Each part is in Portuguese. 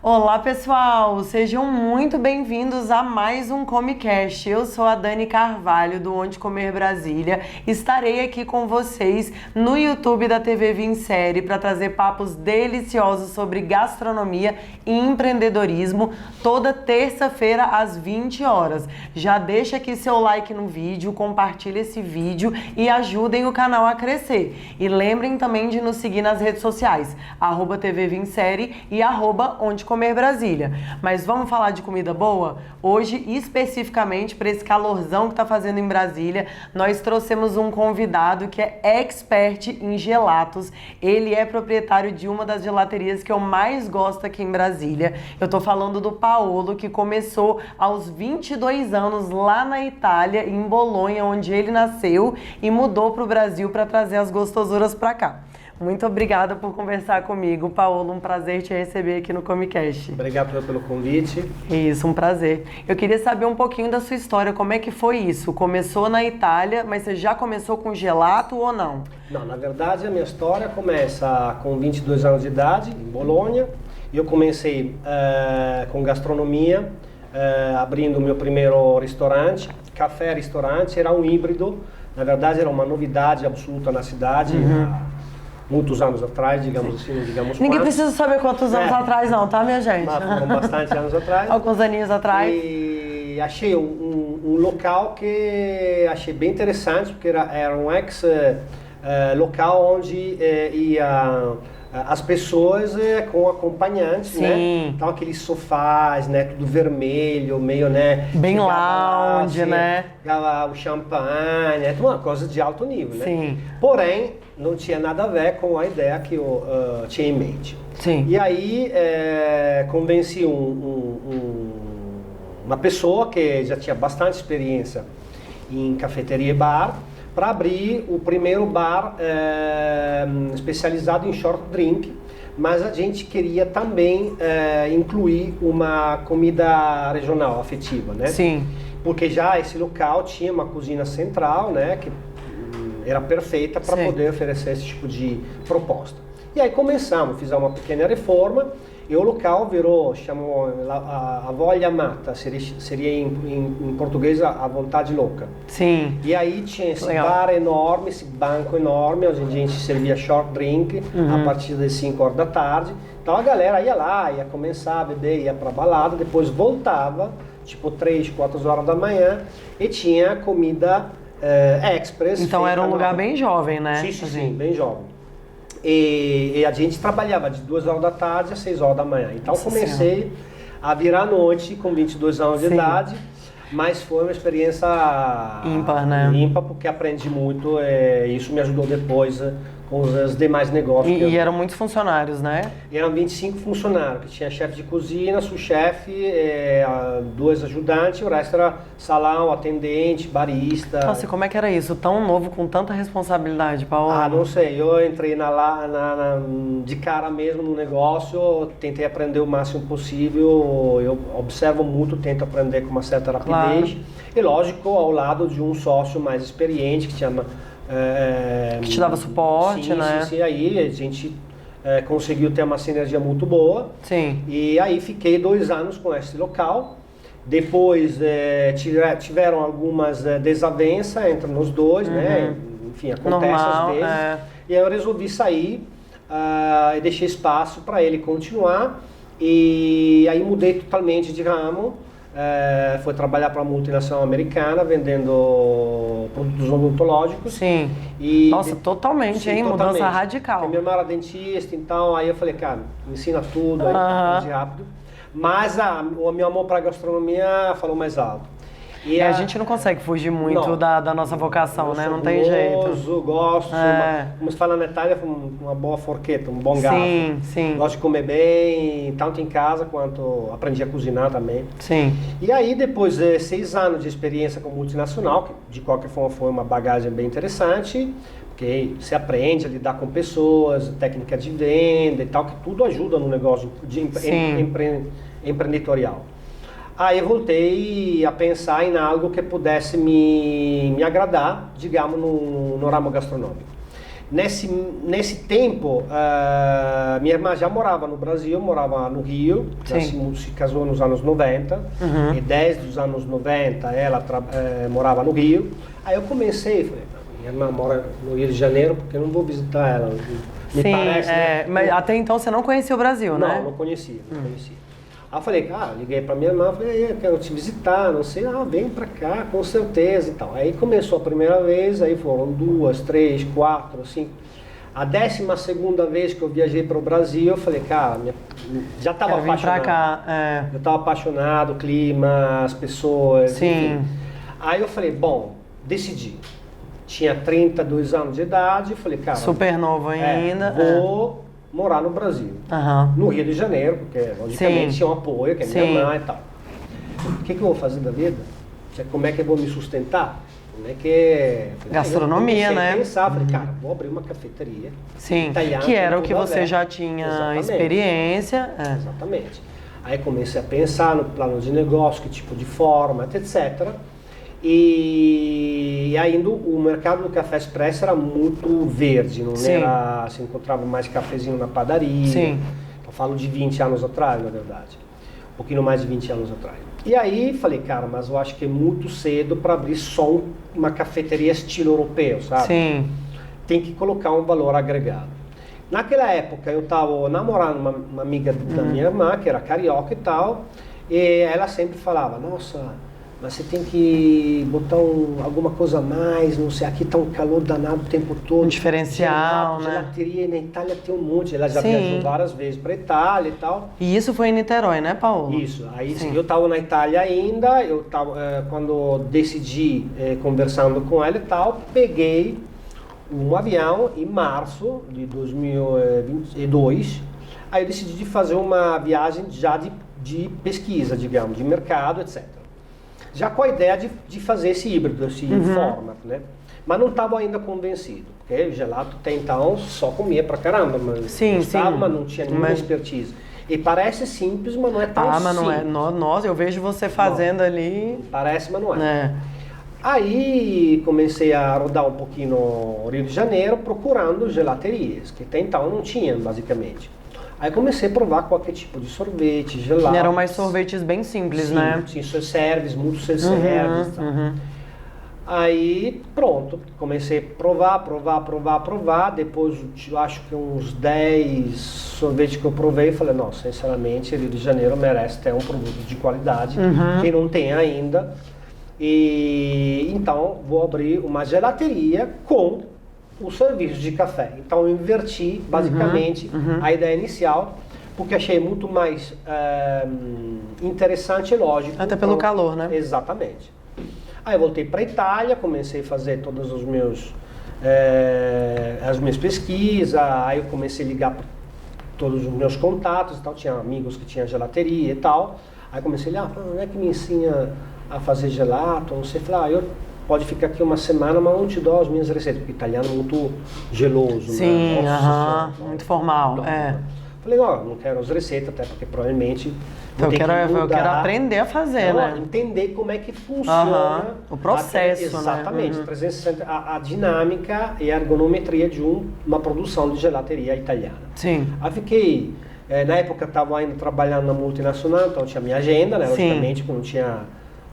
Olá, pessoal! Sejam muito bem-vindos a mais um Comecast. Eu sou a Dani Carvalho, do Onde Comer Brasília. Estarei aqui com vocês no YouTube da TV Vincere para trazer papos deliciosos sobre gastronomia e empreendedorismo toda terça-feira às 20 horas. Já deixa aqui seu like no vídeo, compartilha esse vídeo e ajudem o canal a crescer. E lembrem também de nos seguir nas redes sociais, @TV Vincere e @Onde Comer Brasília. Mas vamos falar de comida boa? Hoje, especificamente para esse calorzão que está fazendo em Brasília, nós trouxemos um convidado que é expert em gelatos. Ele é proprietário de uma das gelaterias que eu mais gosto aqui em Brasília. Eu tô falando do Paolo, que começou aos 22 anos lá na Itália, em Bolonha, onde ele nasceu, e mudou para o Brasil para trazer as gostosuras para cá. Muito obrigada por conversar comigo, Paolo. Um prazer te receber aqui no Comecast. Obrigado pelo convite. Isso, um prazer. Eu queria saber um pouquinho da sua história. Como é que foi isso? Começou na Itália, mas você já começou com gelato ou não? Não, na verdade a minha história começa com 22 anos de idade, em Bolonha. Eu comecei com gastronomia, abrindo o meu primeiro restaurante, café-restaurante. Era um híbrido. Na verdade era uma novidade absoluta na cidade. Muitos anos atrás, digamos assim, Ninguém precisa saber quantos anos atrás não, tá, minha gente? Mas foram bastante anos atrás. Alguns aninhos atrás. E achei um local que achei bem interessante, porque era um ex-local onde ia as pessoas com acompanhantes, Sim. né? Então aqueles sofás, né? Tudo vermelho, meio, né? Bem lounge, né? O champanhe, né? Uma coisa de alto nível, né? Sim. Porém, não tinha nada a ver com a ideia que eu tinha em mente. Sim. E aí convenci uma pessoa que já tinha bastante experiência em cafeteria e bar para abrir o primeiro bar especializado em short drink, mas a gente queria também incluir uma comida regional, afetiva, né? Sim. Porque já esse local tinha uma cozinha central, né? Que era perfeita para poder oferecer esse tipo de proposta. E aí começamos, fizemos uma pequena reforma e o local virou, chamou a Voglia Matta, seria em português a vontade louca. Sim. E aí tinha esse bar enorme, esse banco enorme, onde a gente servia short drink a partir das 5 horas da tarde. Então a galera ia lá, ia começar a beber, ia pra balada, depois voltava, tipo 3, 4 horas da manhã, e tinha comida express. Então era um lugar bem jovem, né? Sim, bem jovem. E a gente trabalhava de 2 horas da tarde às 6 horas da manhã. Então comecei a virar à noite com 22 anos de idade, mas foi uma experiência ímpar, né? Ímpar, porque aprendi muito, isso me ajudou depois com os demais negócios. E eram muitos funcionários, né? E eram 25 funcionários, que tinha chefe de cozinha, sous-chefe, 2 ajudantes, o resto era salão, atendente, barista. Nossa, e como é que era isso? Tão novo, com tanta responsabilidade, Paolo? Ah, não sei, eu entrei de cara mesmo no negócio, tentei aprender o máximo possível, eu observo muito, tento aprender com uma certa rapidez. Claro. E lógico, ao lado de um sócio mais experiente, que chama... que te dava suporte, né? Sim, aí a gente conseguiu ter uma sinergia muito boa. Sim. E aí fiquei 2 anos com esse local. Depois tiveram algumas desavenças entre nós dois, né? Enfim, acontece às vezes. E aí eu resolvi sair e deixei espaço para ele continuar. E aí mudei totalmente de ramo. Foi trabalhar para uma multinacional americana vendendo produtos odontológicos. Sim. Nossa, totalmente, sim, hein? Totalmente. Mudança radical. Porque minha irmã era dentista, então aí eu falei, cara, me ensina tudo, aí aprendi rápido. Mas o meu amor para a gastronomia falou mais alto. E a gente não consegue fugir muito da nossa vocação, né? Não tem jeito. Gosto, como se fala na Itália, uma boa forqueta, um bom garfo. Sim. Gosto de comer bem, tanto em casa quanto aprendi a cozinhar também. Sim. E aí, depois de 6 anos de experiência com multinacional, que de qualquer forma foi uma bagagem bem interessante, porque você aprende a lidar com pessoas, técnica de venda e tal, que tudo ajuda no negócio de empreendedorial. Aí eu voltei a pensar em algo que pudesse me agradar, digamos, no ramo gastronômico. Nesse tempo, minha irmã já morava no Brasil, morava no Rio, se casou nos anos 90, e 10 dos anos 90 ela morava no Rio. Aí eu comecei, falei, minha irmã mora no Rio de Janeiro, porque eu não vou visitar ela, me parece, né? Mas até então você não conhecia o Brasil, né? Não conhecia. Aí eu falei, liguei pra minha irmã, falei, eu quero te visitar, não sei, vem pra cá, com certeza e tal. Aí começou a primeira vez, aí foram 2, 3, 4, 5. A 12ª vez que eu viajei para o Brasil, eu falei, já estava apaixonado. Pra cá, Eu estava apaixonado, o clima, as pessoas, Sim. enfim. Aí eu falei, bom, decidi. Tinha 32 anos de idade, eu falei, super novo ainda. Vou morar no Brasil, no Rio de Janeiro, porque logicamente tinha um apoio, que é minha irmã e tal. O que eu vou fazer da vida? Como é que eu vou me sustentar? Como é que é? Gastronomia, né? Pensar, falei, vou abrir uma cafeteria italiana. Que era o que você já tinha experiência. Exatamente. Aí comecei a pensar no plano de negócio, que tipo de forma, etc. E ainda o mercado do café expresso era muito verde, não era, se encontrava mais cafezinho na padaria. Eu falo de 20 anos atrás, na verdade. Um pouquinho mais de 20 anos atrás. E aí falei, mas eu acho que é muito cedo para abrir só uma cafeteria estilo europeu, sabe? Sim. Tem que colocar um valor agregado. Naquela época eu estava namorando uma amiga da minha irmã, que era carioca e tal, e ela sempre falava, nossa, mas você tem que botar alguma coisa a mais, não sei, aqui está um calor danado o tempo todo. Um diferencial, né? Gelateria, na Itália tem um monte, ela já viajou várias vezes para Itália e tal. E isso foi em Niterói, né, Paulo? Isso, aí eu estava na Itália ainda, quando decidi, conversando com ela e tal, peguei um avião em março de 2022, aí eu decidi fazer uma viagem já de pesquisa, digamos, de mercado, etc. Já com a ideia de fazer esse híbrido, esse format, né? Mas não estava ainda convencido, porque gelato até então só comia pra caramba, mas gostava, mas não tinha nenhuma expertise. E parece simples, mas não é tão simples. Mas não é. Nossa, eu vejo você fazendo ali. Parece, mas não é. Aí comecei a rodar um pouquinho no Rio de Janeiro procurando gelaterias, que até então não tinha, basicamente. Aí comecei a provar qualquer tipo de sorvete, gelato. Eram mais sorvetes bem simples, né? Sim, self-service, muito self-service. Aí, pronto, comecei a provar. Depois, eu acho que uns 10 sorvetes que eu provei, falei, nossa, sinceramente, Rio de Janeiro merece ter um produto de qualidade, quem não tem ainda. E então, vou abrir uma gelateria com o serviço de café. Então, eu inverti, basicamente, a ideia inicial, porque achei muito mais interessante e lógico. Até pelo calor, né? Exatamente. Aí eu voltei para a Itália, comecei a fazer todas as minhas pesquisas, aí eu comecei a ligar para todos os meus contatos e tal, tinha amigos que tinham gelateria e tal. Aí comecei a ligar, não é que me ensina a fazer gelato, não sei, falei, pode ficar aqui uma semana, mas não te dou as minhas receitas, porque italiano é muito geloso, sim, né? Muito formal, Falei, não quero as receitas, até porque provavelmente eu quero aprender a fazer, né? Entender como é que funciona o processo, exatamente, né? 360, a dinâmica e a ergonometria de uma produção de gelateria italiana. Sim. Aí fiquei, na época estava ainda trabalhando na multinacional, então tinha minha agenda, né? Logicamente, porque não tinha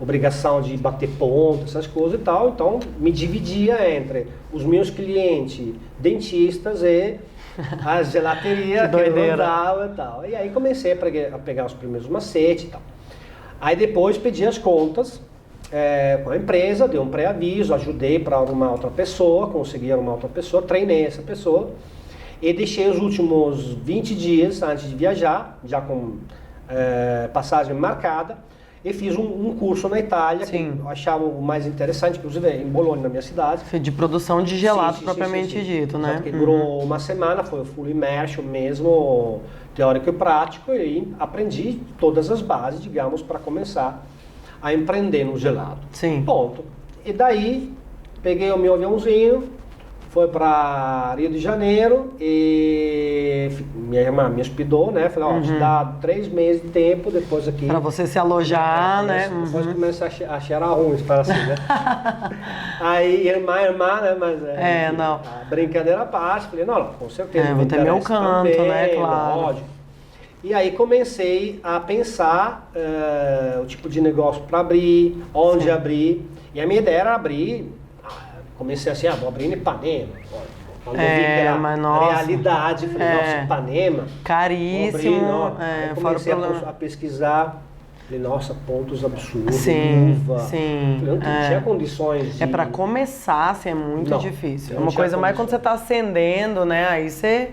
obrigação de bater ponto, essas coisas e tal, então me dividia entre os meus clientes dentistas e a gelateria que eu mandava e tal. E aí comecei a pegar os primeiros macetes e tal. Aí depois pedi as contas com a empresa, dei um pré-aviso, ajudei para arrumar outra pessoa, consegui arrumar outra pessoa, treinei essa pessoa e deixei os últimos 20 dias antes de viajar, já com passagem marcada, e fiz um curso na Itália, que eu achava o mais interessante, inclusive em Bologna, na minha cidade. De produção de gelato propriamente dito, né? Que durou uma semana, foi o full immersion mesmo, teórico e prático, e aprendi todas as bases, digamos, para começar a empreender no gelado. Sim. Ponto. E daí, peguei o meu aviãozinho, foi para Rio de Janeiro e minha irmã me hospedou, né? Falou, te dá 3 meses de tempo, depois aqui... Para você se alojar, né? Depois começa a cheirar ruim, para assim, né? Aí, irmã, né? Mas não. A brincadeira à parte, falei, não, com certeza. Vou ter meu canto, também, né? Claro. Lógico. E aí comecei a pensar o tipo de negócio para abrir, onde abrir. E a minha ideia era abrir... Comecei assim, vou abrir em Ipanema. Quando eu vi aquela realidade, falei, nossa, Ipanema. Caríssimo. Aí comecei a pesquisar. Falei, nossa, pontos absurdos. Sim. Falei, não tinha condições de... para começar, assim, é muito difícil. É uma coisa mais quando você está acendendo, né? Aí você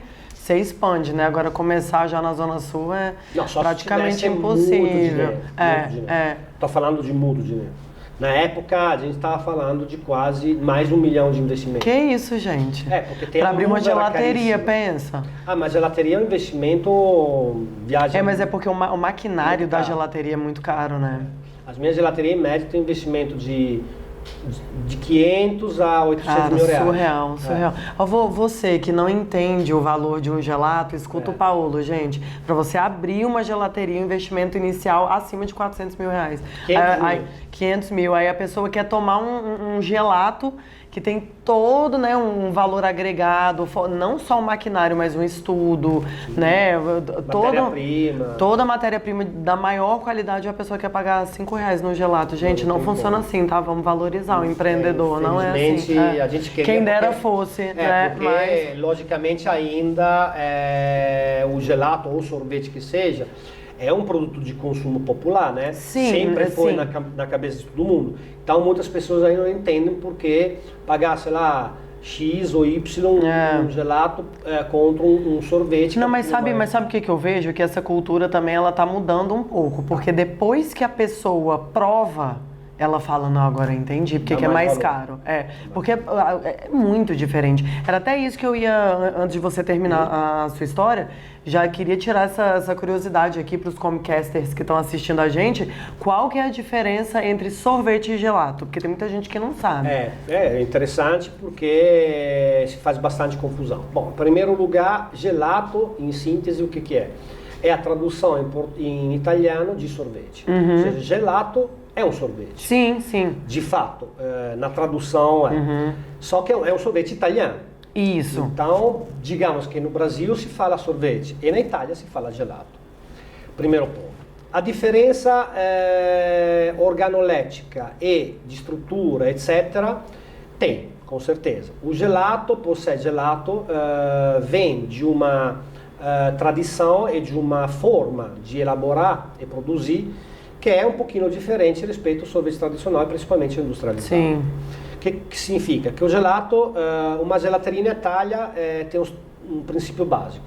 expande, né? Agora começar já na Zona Sul é praticamente impossível. Tô falando de mudo dinheiro. Na época, a gente estava falando de quase mais de 1 milhão de investimento. Que isso, gente? Porque tem para abrir uma gelateria, pensa. Mas gelateria é um investimento viagem. Mas é porque o maquinário da gelateria é muito caro, né? As minhas gelaterias, em média, têm investimento de 500 a 800 mil reais. Surreal. Você que não entende o valor de um gelato, escuta o Paulo, gente. Para você abrir uma gelateria, o investimento inicial acima de 400 mil reais. 500 mil. Aí a pessoa quer tomar um gelato que tem todo, né, um valor agregado, não só o maquinário, mas um estudo, né? Toda matéria-prima da maior qualidade, a pessoa quer pagar R$5 no gelato. Gente, não funciona assim, tá? Vamos valorizar o empreendedor, não é assim. A gente queria quem dera fosse, né? Porque, logicamente, ainda o gelato ou o sorvete que seja, é um produto de consumo popular, né? Sim, sempre foi na cabeça de todo mundo. Então, muitas pessoas aí não entendem por que pagar, sei lá, X ou Y um gelato contra um sorvete. Não, mas sabe o que eu vejo? Que essa cultura também ela tá mudando um pouco. Porque depois que a pessoa prova, ela fala, não, agora eu entendi, porque que é mais caro. Porque é muito diferente. Era até isso que eu ia, antes de você terminar a sua história, já queria tirar essa curiosidade aqui para os comicasters que estão assistindo a gente. Qual que é a diferença entre sorvete e gelato? Porque tem muita gente que não sabe. É interessante porque se faz bastante confusão. Bom, em primeiro lugar, gelato, em síntese, o que é? É a tradução em italiano de sorvete. Ou seja, gelato é um sorvete. Sim. De fato, na tradução Só que é um sorvete italiano. Isso. Então, digamos que no Brasil se fala sorvete e na Itália se fala gelato. Primeiro ponto. A diferença organolética e de estrutura, etc., tem, com certeza. O gelato, por ser gelato, vem de uma tradição e de uma forma de elaborar e produzir que é um pouquinho diferente respeito ao sorvete tradicional, principalmente industrializado. Sim. O que significa? Que o gelato, uma gelateria na Itália tem um princípio básico.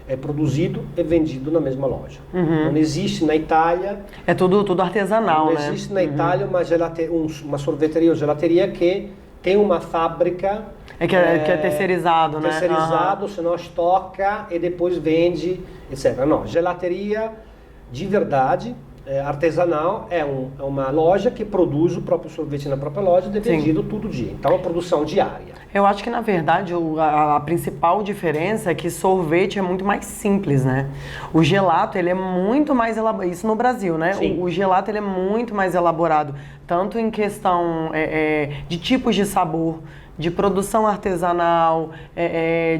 É produzido e vendido na mesma loja. Não existe na Itália... É tudo artesanal, né? Não existe na Itália uma sorveteria ou gelateria que tem uma fábrica... Que é terceirizado, né? Terceirizado, senão estoca e depois vende, etc. Não, gelateria de verdade... artesanal é uma loja que produz o próprio sorvete na própria loja e é vendido todo dia. Então é uma produção diária. Eu acho que na verdade a principal diferença é que sorvete é muito mais simples, né? O gelato ele é muito mais elaborado, isso no Brasil, né? O gelato ele é muito mais elaborado, tanto em questão de tipos de sabor, de produção artesanal,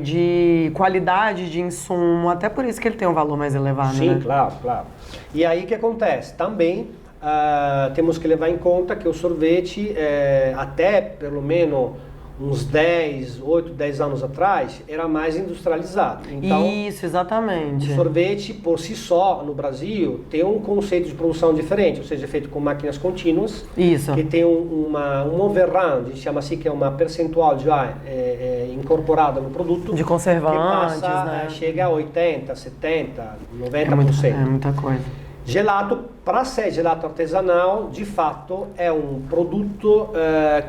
de qualidade de insumo, até por isso que ele tem um valor mais elevado, né? Sim, claro. E aí o que acontece? Também temos que levar em conta que o sorvete, até pelo menos uns 8, 10 anos atrás, era mais industrializado. Então, isso, exatamente. O sorvete, por si só, no Brasil, tem um conceito de produção diferente, ou seja, é feito com máquinas contínuas. Isso. Que tem um overrun, a gente chama assim, que é uma percentual já incorporada no produto. De conservantes, que passa, né? Chega a 80, 70, 90%. É muita coisa. Gelato, para ser gelato artesanal, de fato, é um produto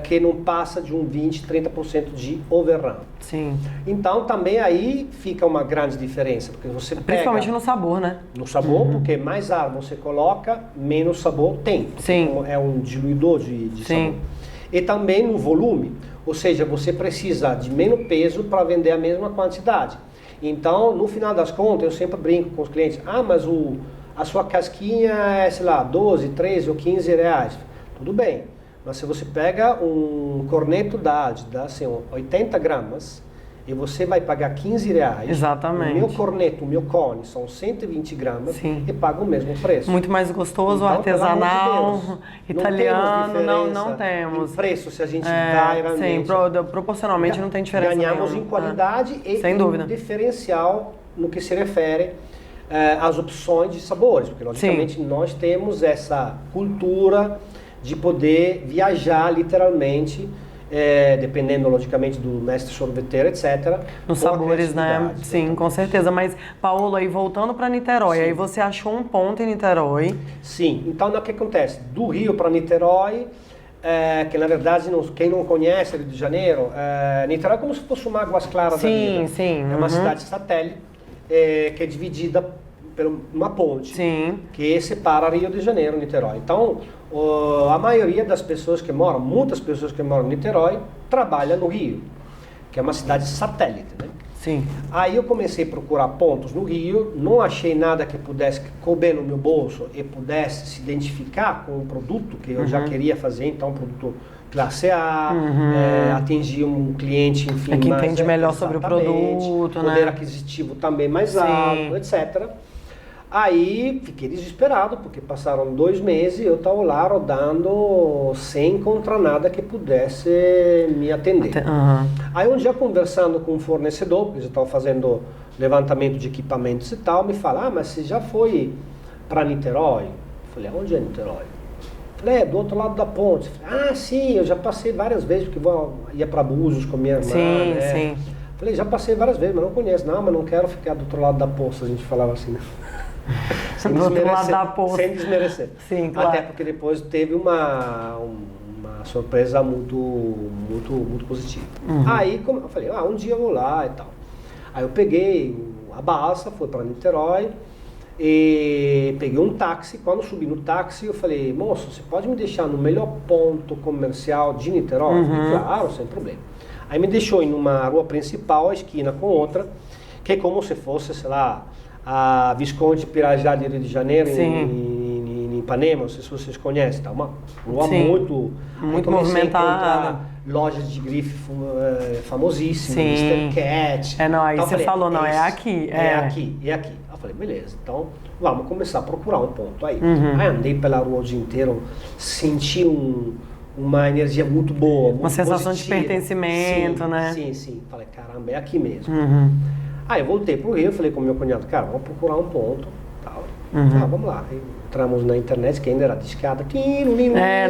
que não passa de um 20, 30% de overrun. Sim. Então, também aí fica uma grande diferença, porque você principalmente no sabor, né? No sabor, porque mais ar você coloca, menos sabor tem. Sim. É um diluidor de sabor. E também no volume. Ou seja, você precisa de menos peso para vender a mesma quantidade. Então, no final das contas, eu sempre brinco com os clientes, mas a sua casquinha é, sei lá, 12, 13 ou 15 reais. Tudo bem, mas se você pega um corneto da Adidas, assim, 80 gramas, e você vai pagar 15 reais. Exatamente. O meu corneto, o meu cone são 120 gramas. Sim. E paga o mesmo preço. Muito mais gostoso, então, artesanal, de Deus, italiano, não temos. Em preço, se a gente vai realmente. Sim, proporcionalmente não tem diferença Ganhamos nenhuma. em qualidade e sem dúvida. diferencial no que se refere às opções de sabores. Porque, logicamente, nós temos essa cultura de poder viajar literalmente, dependendo, logicamente, do mestre sorveteiro, etc. Nos sabores, né? Sim, com certeza. Mas, Paulo, aí voltando para Niterói, aí você achou um ponto em Niterói. Sim. Então, o que acontece? Do Rio para Niterói, que na verdade, quem não conhece Rio de Janeiro, Niterói é como se fosse uma Águas Claras da vida. Sim. É uma cidade satélite, que é dividida por uma ponte, que separa Rio de Janeiro e Niterói. Então, a maioria das pessoas que moram, muitas pessoas que moram em Niterói, trabalham no Rio, que é uma cidade satélite, né? Sim. Aí eu comecei a procurar pontos no Rio, não achei nada que pudesse couber no meu bolso e pudesse se identificar com o produto que eu já queria fazer, então um produto classe A, atingir um cliente, enfim, que entende melhor sobre o produto, poder né? aquisitivo também mais alto, etc. Aí fiquei desesperado, porque passaram 2 meses e eu estava lá rodando sem encontrar nada que pudesse me atender. Aí um dia conversando com um fornecedor, porque eu estava fazendo levantamento de equipamentos e tal, me fala, mas você já foi para Niterói? Eu falei, onde é Niterói? Eu falei, do outro lado da ponte. Eu falei, sim, eu já passei várias vezes, porque ia para Búzios com minha irmã. Sim. Falei, já passei várias vezes, mas não conheço. Não, mas não quero ficar do outro lado da poça, a gente falava assim, né? Sem desmerecer. Sim, claro. Até porque depois teve uma surpresa muito positiva. Aí eu falei, um dia eu vou lá e tal. Aí eu peguei a balsa, fui para Niterói e peguei um táxi. Quando eu subi no táxi, eu falei, moço, você pode me deixar no melhor ponto comercial de Niterói? Eu falei, claro, sem problema. Aí me deixou em uma rua principal, a esquina com outra, que é como se fosse, sei lá, a Visconde Pirajá de Rio de Janeiro, em Ipanema, não sei se vocês conhecem, tá? Uma rua muito movimentada, lojas de grife famosíssimas, Mr. Cat. Aí então, você falou, é aqui. É aqui. Eu falei, beleza, então vamos começar a procurar um ponto aí. Aí andei pela rua o dia inteiro, senti uma energia muito boa, muito uma sensação positiva. De pertencimento, né? Sim. Falei, caramba, é aqui mesmo. Aí eu voltei pro Rio, falei com o meu cunhado, cara, vamos procurar um ponto, tal. Vamos lá. Aí entramos na internet, que ainda era discada.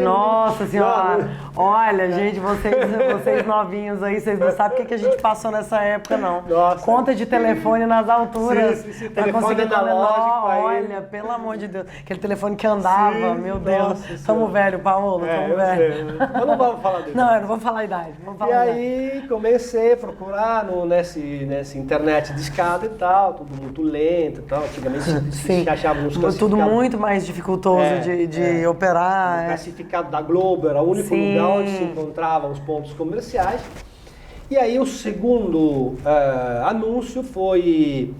Nossa senhora. Olha, gente, vocês novinhos aí, vocês não sabem o que a gente passou nessa época, não. Nossa. Conta de telefone nas alturas. Sim. Pra telefone analógico aí. Olha, pelo amor de Deus. Aquele telefone que andava, meu Deus. Tamo velho, Paulo, tamo velho. Mas não vamos falar disso. Não, eu não vou falar a idade. Aí comecei a procurar nessa internet discada e tal, tudo muito lento e tal. Antigamente se achava nos classificados. Tudo muito mais dificultoso de operar. O classificado da Globo era o único lugar onde se encontravam os pontos comerciais. E aí o segundo anúncio foi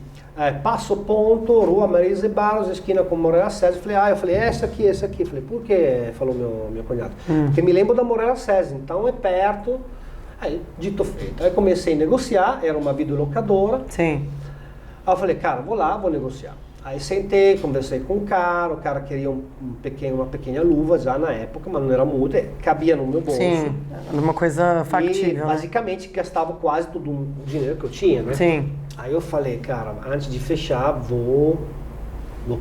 Passo Ponto, Rua Marisa Barros, esquina com Moreira César. Eu falei, esse aqui. Eu falei, por quê? Falou meu cunhado. Porque me lembro da Moreira César, então é perto. Aí, dito feito. Aí comecei a negociar, era uma videolocadora. Sim. Aí eu falei, cara, vou lá, vou negociar. Aí sentei, conversei com o cara queria uma pequena luva já na época, mas não era muito, cabia no meu bolso. Sim, uma coisa factível. E basicamente gastava quase todo o dinheiro que eu tinha, né? Sim. Aí eu falei, cara, antes de fechar, vou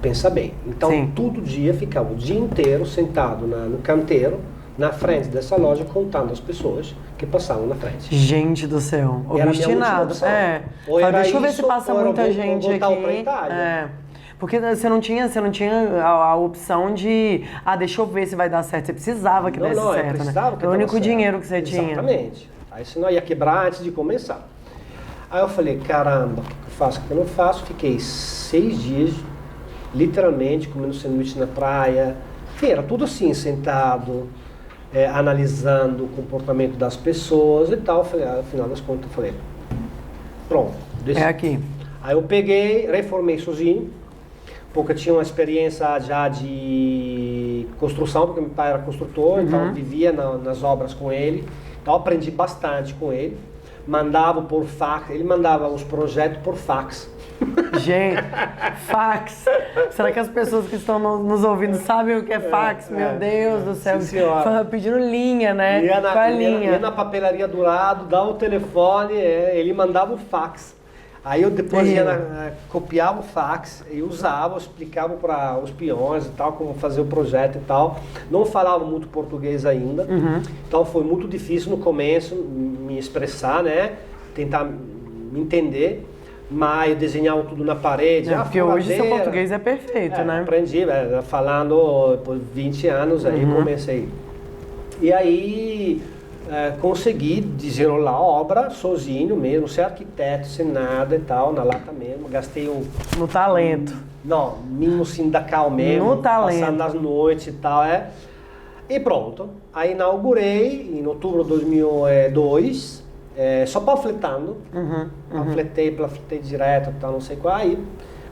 pensar bem. Então, todo dia ficava o dia inteiro sentado no canteiro, na frente dessa loja, contando as pessoas que passavam na frente. Gente do céu, obstinado. Deixa eu ver se passa muita gente aqui. Porque você não tinha a opção de, deixa eu ver se vai dar certo. Você precisava que desse certo, né? Era o único dinheiro que você tinha. Exatamente. Aí senão ia quebrar antes de começar. Aí eu falei, caramba, o que eu faço, o que eu não faço? Fiquei 6 dias, literalmente, comendo sanduíche na praia. Era tudo assim, sentado. analisando o comportamento das pessoas e tal. Falei, no final das contas, eu falei, pronto. É aqui. Aí eu peguei, reformei sozinho, porque eu tinha uma experiência já de construção, porque meu pai era construtor, então eu vivia nas obras com ele, então eu aprendi bastante com ele. Mandava por fax, ele mandava os projetos por fax. Gente, fax. Será que as pessoas que estão nos ouvindo sabem o que é fax? Meu Deus do céu. Pedindo linha, né? Ia na papelaria do lado, dava o telefone, ele mandava o fax. Aí eu depois copiava o fax e usava, explicava para os peões e tal, como fazer o projeto e tal. Não falava muito português ainda, então foi muito difícil no começo me expressar, né? Tentar me entender, mas eu desenhava tudo na parede. Porque hoje seu português é perfeito, né? Aprendi, falando por 20 anos, aí comecei. E aí consegui desenrolar a obra sozinho mesmo, sem arquiteto, sem nada e tal, na lata mesmo. Gastei no talento. Não, mínimo sindical mesmo. No talento. Passando as noites e tal, E pronto. Aí inaugurei em outubro de 2002, só panfletando. Panfletei direto e tal, não sei qual. Aí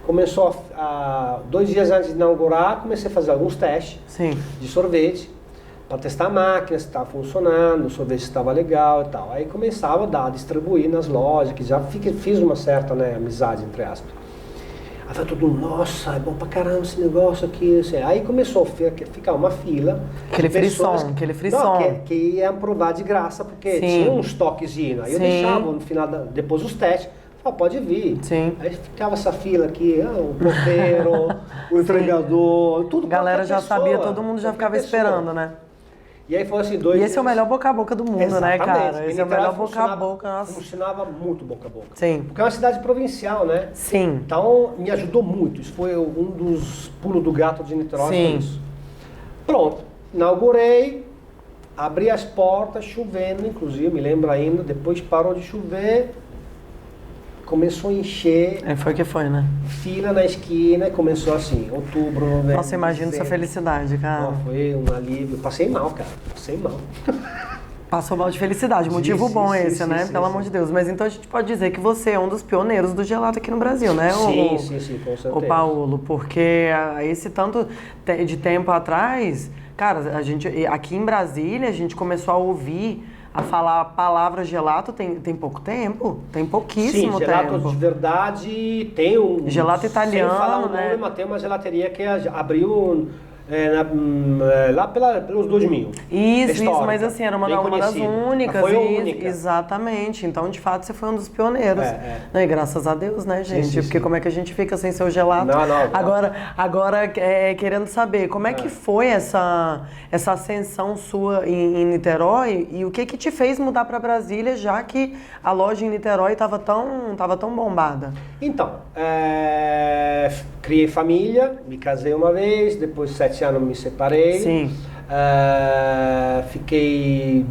começou 2 dias antes de inaugurar, comecei a fazer alguns testes de sorvete, para testar a máquina, se estava funcionando, o sorvete estava legal e tal. Aí começava a distribuir nas lojas, que já fiz uma certa amizade, entre aspas. Aí foi todo mundo, nossa, é bom pra caramba esse negócio aqui. Assim. Aí começou a ficar uma fila. Aquele frisson. Que iam provar de graça, porque tinha uns toquezinhos. Aí eu deixava no final, depois dos testes. Pode vir. Aí ficava essa fila aqui, o porteiro, o entregador, tudo. A galera já sabia, todo mundo já ficava esperando, né? E aí foi assim, E esse é o melhor boca a boca do mundo, né, cara? Esse é o melhor boca a boca. Nossa. Funcionava muito boca a boca. Sim. Porque é uma cidade provincial, né? Sim. Então, me ajudou muito. Isso foi um dos pulos do gato de Niterói. Sim. Isso. Pronto. Inaugurei, abri as portas, chovendo, inclusive, me lembro ainda. Depois parou de chover, começou a encher. Foi que foi, né? Fila na esquina, começou assim, outubro, novembro. Nossa, imagina essa felicidade, cara. Não, foi um alívio. Passei mal, cara. Passei mal. Passou mal de felicidade. Motivo bom esse, né? Pelo amor de Deus. Mas então a gente pode dizer que você é um dos pioneiros do gelato aqui no Brasil, né? Sim, com certeza. O Paulo, porque esse tanto de tempo atrás, cara, aqui em Brasília, a gente começou a ouvir a falar a palavra gelato tem pouco tempo, tem pouquíssimo tempo. Sim, gelato de verdade tem um... Gelato italiano, sem falar o nome, né? mas tem uma gelateria que abriu lá pelos 2000. Isso, mas assim, era uma das únicas. Foi a única. Exatamente. Então, de fato, você foi um dos pioneiros. E graças a Deus, né, gente? Porque como é que a gente fica sem seu gelato? Não. Agora querendo saber, como é que foi essa ascensão sua em Niterói e o que te fez mudar para Brasília, já que a loja em Niterói estava tão bombada? Então, criei família, me casei uma vez, depois de 7 anos me separei. Sim. Fiquei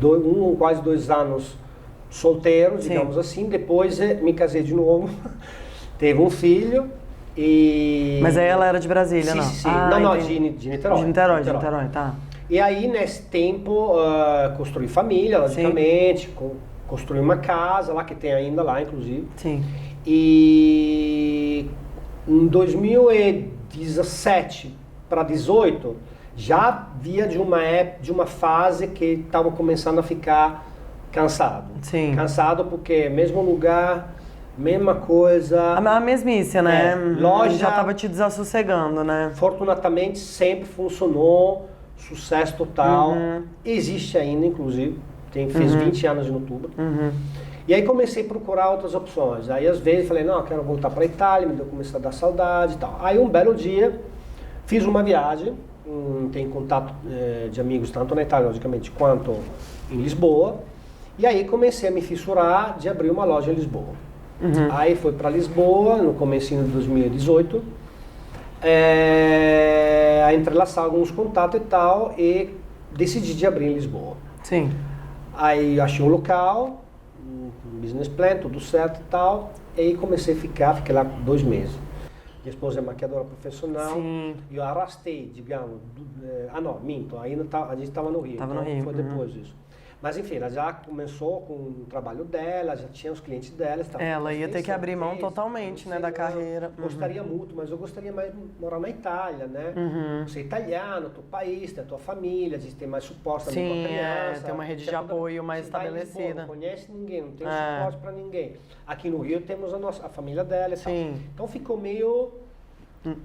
quase 2 anos solteiro, digamos assim. Depois me casei de novo, teve um filho e... Mas aí ela era de Brasília, não? Sim. Não, de Niterói. De Niterói, tá. E aí, nesse tempo, construí família, logicamente, construí uma casa lá, que tem ainda lá, inclusive. Sim. E em 2017 para 2018, já via de uma fase que estava começando a ficar cansado. Sim. Cansado porque mesmo lugar, mesma coisa. A mesmice, né? Loja já estava te desassossegando, né? Fortunadamente sempre funcionou, sucesso total. Existe ainda, inclusive. Fez 20 anos em outubro. E aí comecei a procurar outras opções. Aí às vezes falei, não, eu quero voltar para a Itália, comecei a dar saudade e tal. Aí um belo dia fiz uma viagem, tenho contato de amigos tanto na Itália, logicamente, quanto em Lisboa. E aí comecei a me fissurar de abrir uma loja em Lisboa. Aí fui para Lisboa no comecinho de 2018, a entrelaçar alguns contatos e tal, e decidi de abrir em Lisboa. Sim. Aí achei um local, um business plan, tudo certo e tal, e aí comecei a fiquei lá 2 meses. Minha esposa é maquiadora profissional. Sim. E eu arrastei, digamos. Não, minto. Ainda a gente estava no Rio. Tava então no Rio. Foi depois disso. Mas enfim, ela já começou com o trabalho dela, já tinha os clientes dela. Ela ia ter que abrir mão totalmente, né, da carreira. Gostaria muito, mas eu gostaria mais de morar na Itália, né? Você é italiano, teu país, tem a tua família, a gente tem mais suporte também com a criança. Tem uma rede de apoio mais estabelecida. Lisboa, não conhece ninguém, não tem suporte para ninguém. Aqui no Rio temos a família dela e tal. Então ficou meio...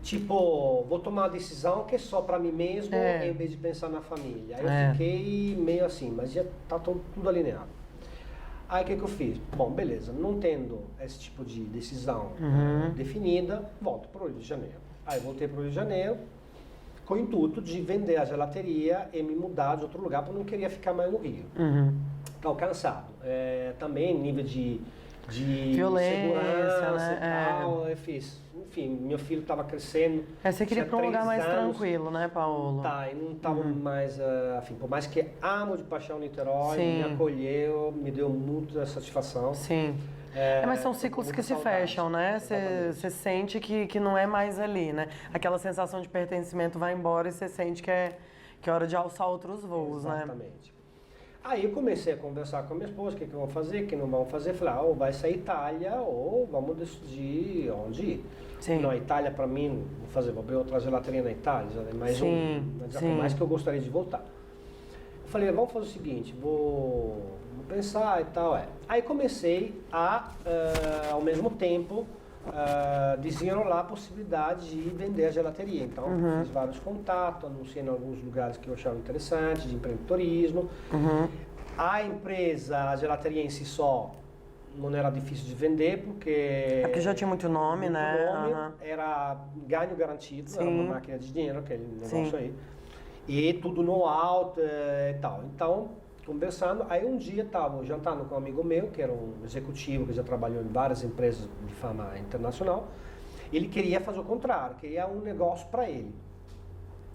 Tipo, vou tomar uma decisão que é só pra mim mesmo, em vez de pensar na família. Aí eu fiquei meio assim, mas já tá tudo alinhado. Aí o que eu fiz? Bom, beleza, não tendo esse tipo de decisão definida, volto pro Rio de Janeiro. Aí voltei pro Rio de Janeiro com o intuito de vender a gelateria e me mudar de outro lugar, porque eu não queria ficar mais no Rio. Tava cansado. Também nível de violência, segurança, né? E tal, eu fiz. Enfim, meu filho estava crescendo. Você queria ir para um lugar mais tranquilo, né, Paulo? Tá, e não estava mais, enfim, por mais que amo de paixão Niterói, me acolheu, me deu muita satisfação. Sim. Mas são ciclos que se fecham, né? Você sente que não é mais ali, né? Aquela sensação de pertencimento vai embora e você sente que é hora de alçar outros voos, né? Exatamente. Aí eu comecei a conversar com a minha esposa, o que vamos fazer, o que não vamos fazer. Falei, ou vai sair Itália, ou vamos decidir onde ir. Sim. Não, a Itália para mim, vou abrir outra gelateria na Itália, já é mais mais que eu gostaria de voltar. Eu falei, vamos fazer o seguinte, vou pensar e tal. Aí comecei a, ao mesmo tempo, desenrolar a possibilidade de vender a gelateria. Então, fiz vários contatos, anunciei em alguns lugares que eu achava interessante, de empreendedorismo. A empresa, a gelateria em si só, não era difícil de vender, porque... Porque já tinha muito nome, né? Era ganho garantido, era uma máquina de dinheiro, aquele negócio aí. E tudo no alto e tal. Então, conversando, aí um dia estava jantando com um amigo meu, que era um executivo que já trabalhou em várias empresas de fama internacional. Ele queria fazer o contrário, queria um negócio para ele.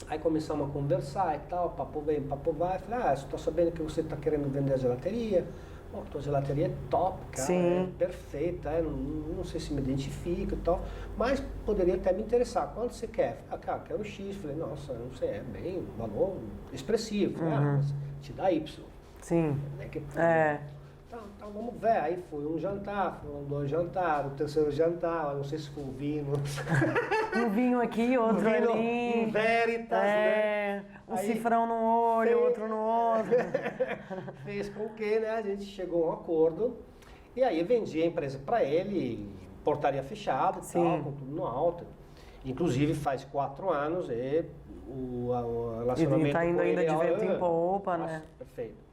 Aí começamos a conversar e tal, papo vem, papo vai. Falei, estou sabendo que você está querendo vender a gelateria. Pô, tua gelateria é top, cara, é perfeita, não sei se me identifico e tal, mas poderia até me interessar. Quanto você quer? Cara, quero X. Falei, nossa, não sei, é bem um valor expressivo. Falei, mas te dá Y. Sim. Então vamos ver. Aí foi um jantar, foram 2 jantares, o terceiro jantar, não sei se foi um vinho. Um vinho aqui, outro vinho, ali. Um Veritas, né? Um cifrão no olho, outro no outro. Fez com que, né, a gente chegou a um acordo. E aí vendi a empresa para ele, portaria fechada e tal, com tudo no alto. Inclusive faz 4 anos e o relacionamento tá indo com ainda ele de vento em polpa, né? Perfeito.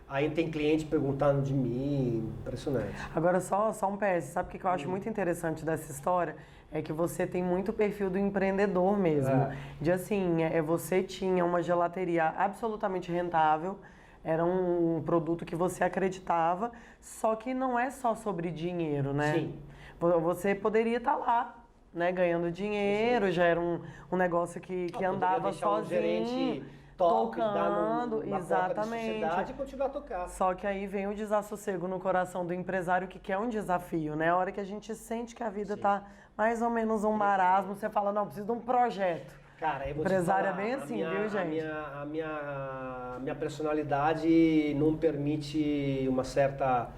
Aí tem cliente perguntando de mim, impressionante. Agora só um PS, sabe o que eu acho muito interessante dessa história? É que você tem muito perfil do empreendedor mesmo. De assim, você tinha uma gelateria absolutamente rentável, era um produto que você acreditava, só que não é só sobre dinheiro, né? Sim. Você poderia estar lá, né, ganhando dinheiro, já era um negócio que andava sozinho. Um gerente top, tocando, exatamente. E continuar a tocar. Só que aí vem o desassossego no coração do empresário, que quer um desafio, né? A hora que a gente sente que a vida tá mais ou menos um marasmo, você fala, não, preciso de um projeto. Cara, eu vou empresário te falar, é bem assim, viu, gente? A minha personalidade não permite uma certa...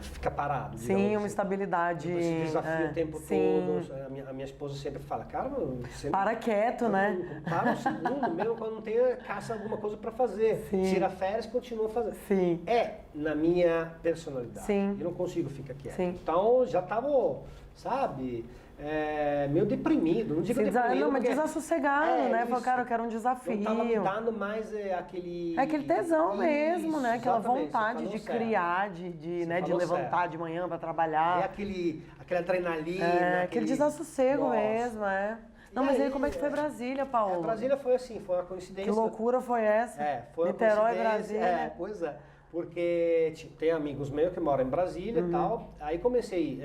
fica parado. Sim, uma estabilidade. Esse desafio o tempo todo. A minha esposa sempre fala, cara, você para quieto, né? Para um segundo, mesmo quando não tem, caça alguma coisa para fazer. Sim. Tira férias e continua fazendo. Sim. É na minha personalidade. Sim. Eu não consigo ficar quieto. Sim. Então já tava, sabe, meio deprimido. Não digo deprimido. Não, mas desassossegado, né? Falou, cara, eu quero um desafio. Não tava me dando mais aquele... É aquele tesão mesmo, né? Aquela exatamente, vontade de criar, de levantar de manhã para trabalhar. É aquele adrenalina. Aquele desassossego mesmo, Não, mas aí como é que foi Brasília, Paulo? Brasília foi assim, foi uma coincidência. Que loucura foi essa? Foi Niterói, Brasília. Pois é. Porque tem amigos meus que moram em Brasília e tal. Aí comecei,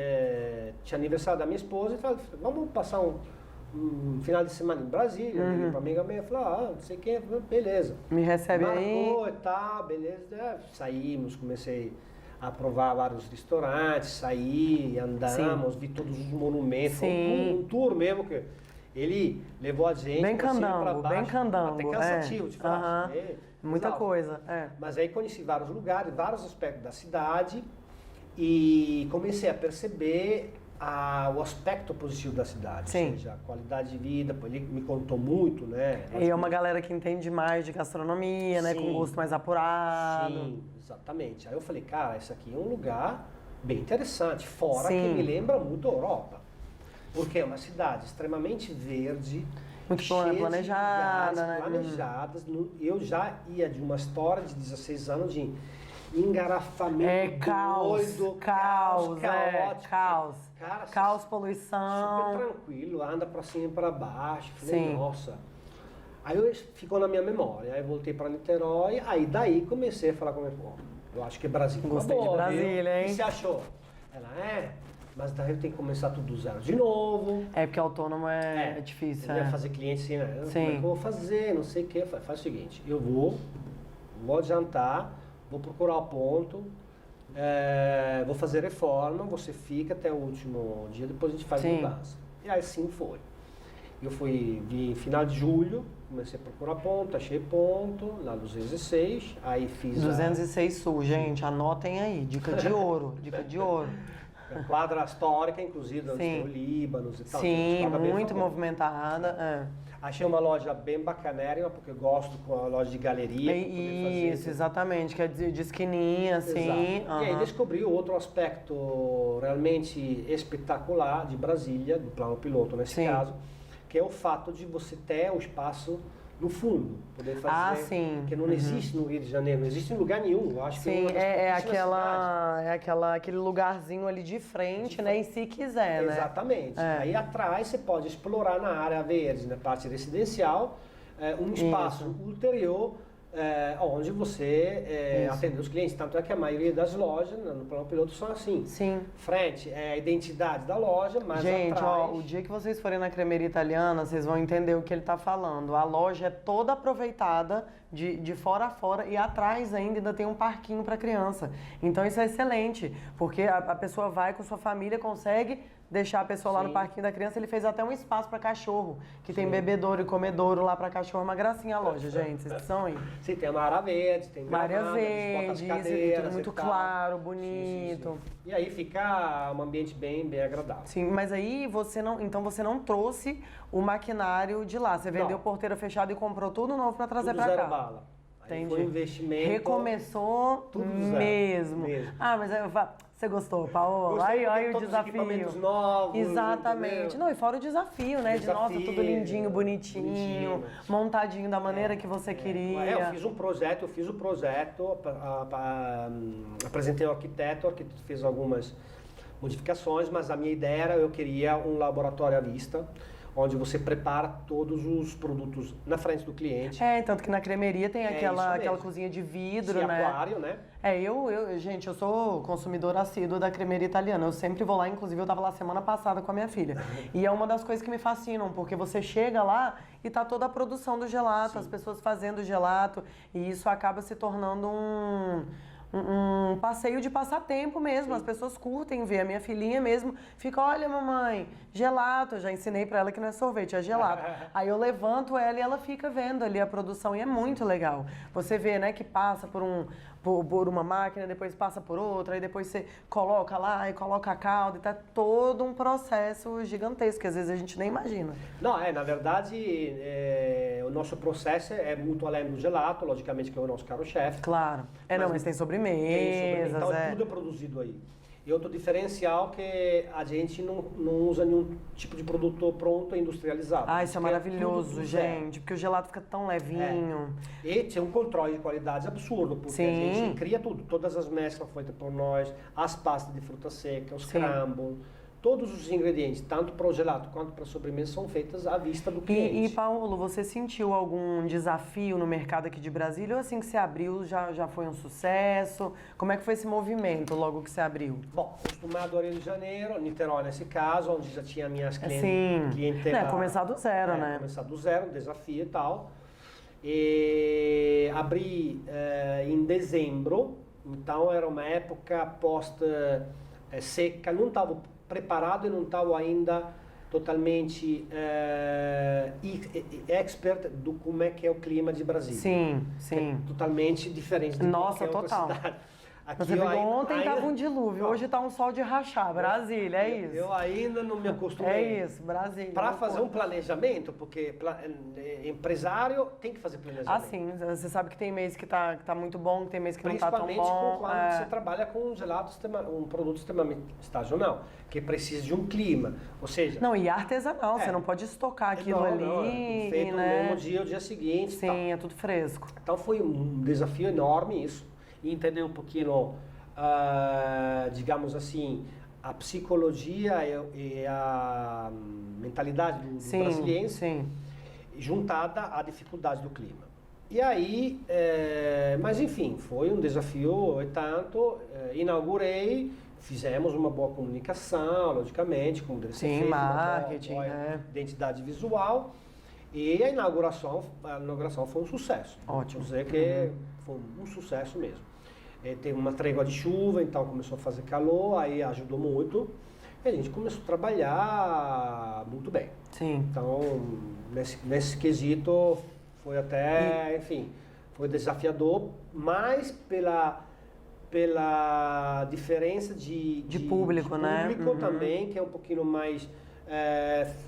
tinha aniversário da minha esposa e falei, vamos passar um final de semana em Brasília. Liguei pra amiga minha e falei, não sei quem, beleza. Me recebe Marcou aí. E tal, beleza. Saímos, comecei a provar vários restaurantes, saí, andamos, vi todos os monumentos, um tour mesmo que ele levou a gente bem candango, baixo, bem candango, até cansativo, te falar. Muita coisa, Mas aí conheci vários lugares, vários aspectos da cidade e comecei a perceber o aspecto positivo da cidade, ou seja, a qualidade de vida. Ele me contou muito, né? E é uma galera que entende mais de gastronomia, né? Com gosto mais apurado. Sim, exatamente. Aí eu falei, cara, esse aqui é um lugar bem interessante, fora que me lembra muito a Europa. Porque é uma cidade extremamente verde, muito planejada, né? Planejadas. Eu já ia de uma história de 16 anos de engarrafamento doido, caótico. Cara, caos, poluição. Super tranquilo, anda pra cima e pra baixo. Falei, nossa. Aí ficou na minha memória. Aí voltei pra Niterói, aí daí comecei a falar com a minha irmã. Eu acho que Brasil Gostei de Brasília, hein? O que você achou? Ela, mas daí eu tenho que começar tudo do zero de novo. É, porque autônomo é difícil. Eu ia fazer cliente assim, né? Como é que eu vou fazer? Não sei o que. Faz o seguinte, eu vou adiantar, vou procurar o ponto, vou fazer reforma, você fica até o último dia, depois a gente faz mudança. E aí sim foi. Eu vi em final de julho, comecei a procurar ponto, achei ponto, lá no 206, aí fiz 206 Sul, gente, anotem aí, dica de ouro, dica de ouro. Quadra histórica, inclusive, onde tem o Líbano e tal. Sim, muito movimentada. Achei uma loja bem bacanérrima, porque eu gosto com a loja de galeria. Isso, exatamente, que é de esquininha, assim. E aí descobri outro aspecto realmente espetacular de Brasília, do plano piloto nesse caso, que é o fato de você ter o espaço no fundo, poder fazer, que não existe no Rio de Janeiro, não existe em lugar nenhum. Eu acho que aquele lugarzinho ali de frente, né? E se quiser, né? Exatamente. Aí atrás você pode explorar na área verde, na parte residencial, um espaço ulterior onde você atende os clientes. Tanto é que a maioria das lojas no plano piloto são assim. Frente é a identidade da loja, mas atrás... o dia que vocês forem na cremeria italiana, vocês vão entender o que ele está falando. A loja é toda aproveitada de fora a fora e atrás ainda tem um parquinho para criança. Então isso é excelente, porque a pessoa vai com sua família, consegue deixar a pessoa lá no parquinho da criança. Ele fez até um espaço para cachorro, que tem bebedouro e comedouro lá para cachorro. Uma gracinha a loja, gente. Vocês estão aí. Sim, tem uma área verde, tem área verde, tudo muito claro, bonito. E aí fica um ambiente bem agradável. Sim, mas aí você não trouxe o maquinário de lá. Você vendeu porteira fechada e comprou tudo novo para trazer para cá. Bala. Aí foi um investimento. Recomeçou tudo mesmo. Mas você gostou, Paola? Aí o desafio. Equipamentos novos. Exatamente. Entendeu? Não, e fora o desafio, né? De nossa, tudo lindinho, bonitinho, montadinho da maneira que você queria. Eu fiz o projeto, apresentei ao arquiteto fez algumas modificações, mas a minha ideia era, eu queria um laboratório à vista, onde você prepara todos os produtos na frente do cliente. Tanto que na cremeria tem aquela cozinha de vidro, né? Aquário, né? Gente, eu sou consumidora assídua da cremeria italiana. Eu sempre vou lá, inclusive eu tava lá semana passada com a minha filha. E é uma das coisas que me fascinam, porque você chega lá e tá toda a produção do gelato, as pessoas fazendo o gelato, e isso acaba se tornando um passeio de passatempo mesmo. As pessoas curtem ver. A minha filhinha mesmo fica, olha mamãe, gelato. Eu já ensinei pra ela que não é sorvete, é gelato. Aí eu levanto ela e ela fica vendo ali a produção e é muito legal. Você vê, né, que passa por uma máquina, depois passa por outra, aí depois você coloca lá e coloca a calda e tá todo um processo gigantesco que às vezes a gente nem imagina. Não, na verdade, o nosso processo é muito além do gelato, logicamente que é o nosso carro-chefe. Claro. Mas tem sobremesas. Então tudo é produzido aí. E outro diferencial que a gente não usa nenhum tipo de produto pronto industrializado. Isso é maravilhoso, gente, porque o gelato fica tão levinho. E tem um controle de qualidade absurdo, porque a gente cria tudo. Todas as mesclas feitas por nós, as pastas de fruta seca, os crumble, todos os ingredientes, tanto para o gelato quanto para a sobremesa, são feitas à vista do cliente. E Paulo, você sentiu algum desafio no mercado aqui de Brasília? Ou assim que você abriu, já foi um sucesso? Como é que foi esse movimento logo que você abriu? Bom, acostumado ao Rio de Janeiro, Niterói nesse caso, onde já tinha minhas clientela. Começar do zero, né? Começar do zero, um desafio e tal. E abri em dezembro Então era uma época pós-seca, não estava preparado e não estava ainda totalmente expert do como é que é o clima de Brasília. Sim, sim. É totalmente diferente de qualquer outra cidade. Aqui você viu, ontem estava um dilúvio, hoje está um sol de rachar. Brasília, é isso. Eu ainda não me acostumei. É isso, Brasília. Para fazer um planejamento, porque empresário tem que fazer planejamento. Ah, sim. Você sabe que tem mês que tá muito bom, que tem mês que não está tão bom. Principalmente quando você trabalha com um gelado, um produto extremamente estacional, que precisa de um clima. Ou seja... Não, e artesanal, você não pode estocar aquilo ali. Não, feito no mesmo dia, o dia seguinte. Sim, tal. é tudo fresco. Então foi um desafio enorme isso. E entender um pouquinho, digamos assim, a psicologia e a mentalidade do brasiliense, juntada à dificuldade do clima. E aí, mas enfim, foi um desafio e tanto, inaugurei, fizemos uma boa comunicação, logicamente, como deve ser feito, marketing, uma boa identidade visual, e a inauguração foi um sucesso. Ótimo. Vou dizer que foi um sucesso mesmo. Teve uma trégua de chuva, então começou a fazer calor, aí ajudou muito. E a gente começou a trabalhar muito bem. Sim. Então, nesse quesito, foi até, enfim, foi desafiador, mas pela diferença de público, né? Público também, que é um pouquinho mais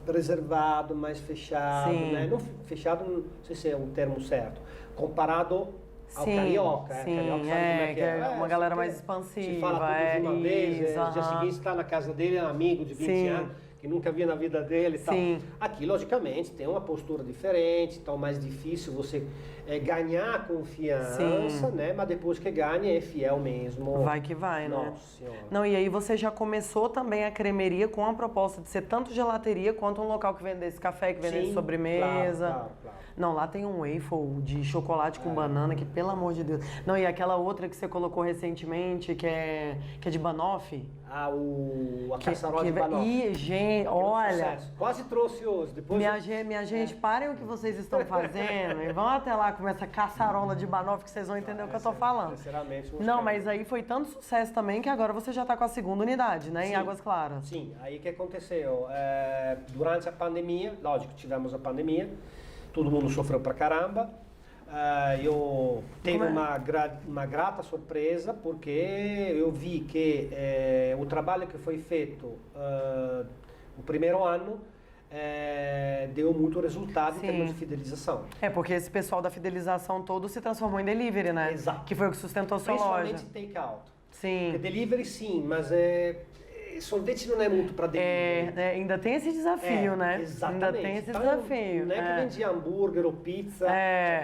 reservado, mais fechado, né? Não fechado, não sei se é o termo certo, comparado ao carioca. Sim, carioca sabe como é que é. Uma galera mais expansiva. Se fala tudo de uma vez, no dia seguinte está na casa dele, é um amigo de 20 anos, que nunca via na vida dele e tal. Aqui, logicamente, tem uma postura diferente, então mais difícil você ganhar confiança, né? Mas depois que ganha, é fiel mesmo. Vai que vai, né? Nossa Senhora. Não, e aí você já começou também a cremeria com a proposta de ser tanto gelateria quanto um local que vendesse café, que vendesse sobremesa. Claro. Não, lá tem um waffle de chocolate com banana, que pelo amor de Deus. Não, e aquela outra que você colocou recentemente, que é de banoffee. A caçarola de banoffee. Gente, olha... Quase trouxe hoje. Depois minha gente, parem o que vocês estão fazendo e vão até lá com essa caçarola de banoffee que vocês vão entender o que eu tô falando. Sinceramente, não, mas aí foi tanto sucesso também que agora você já tá com a segunda unidade, né? Em Águas Claras. Sim, aí o que aconteceu? Durante a pandemia, lógico, tivemos a pandemia, todo mundo sofreu pra caramba. Eu tive uma grata surpresa porque eu vi que o trabalho que foi feito o primeiro ano deu muito resultado em termos de fidelização. Porque esse pessoal da fidelização todo se transformou em delivery, né? Exato. Que foi o que sustentou a sua loja. Principalmente take-out. Sim. Porque delivery sim, mas sorvete não é muito para delivery. Ainda tem esse desafio, né? Exatamente. Ainda tem esse desafio. Não é que vendia hambúrguer ou pizza.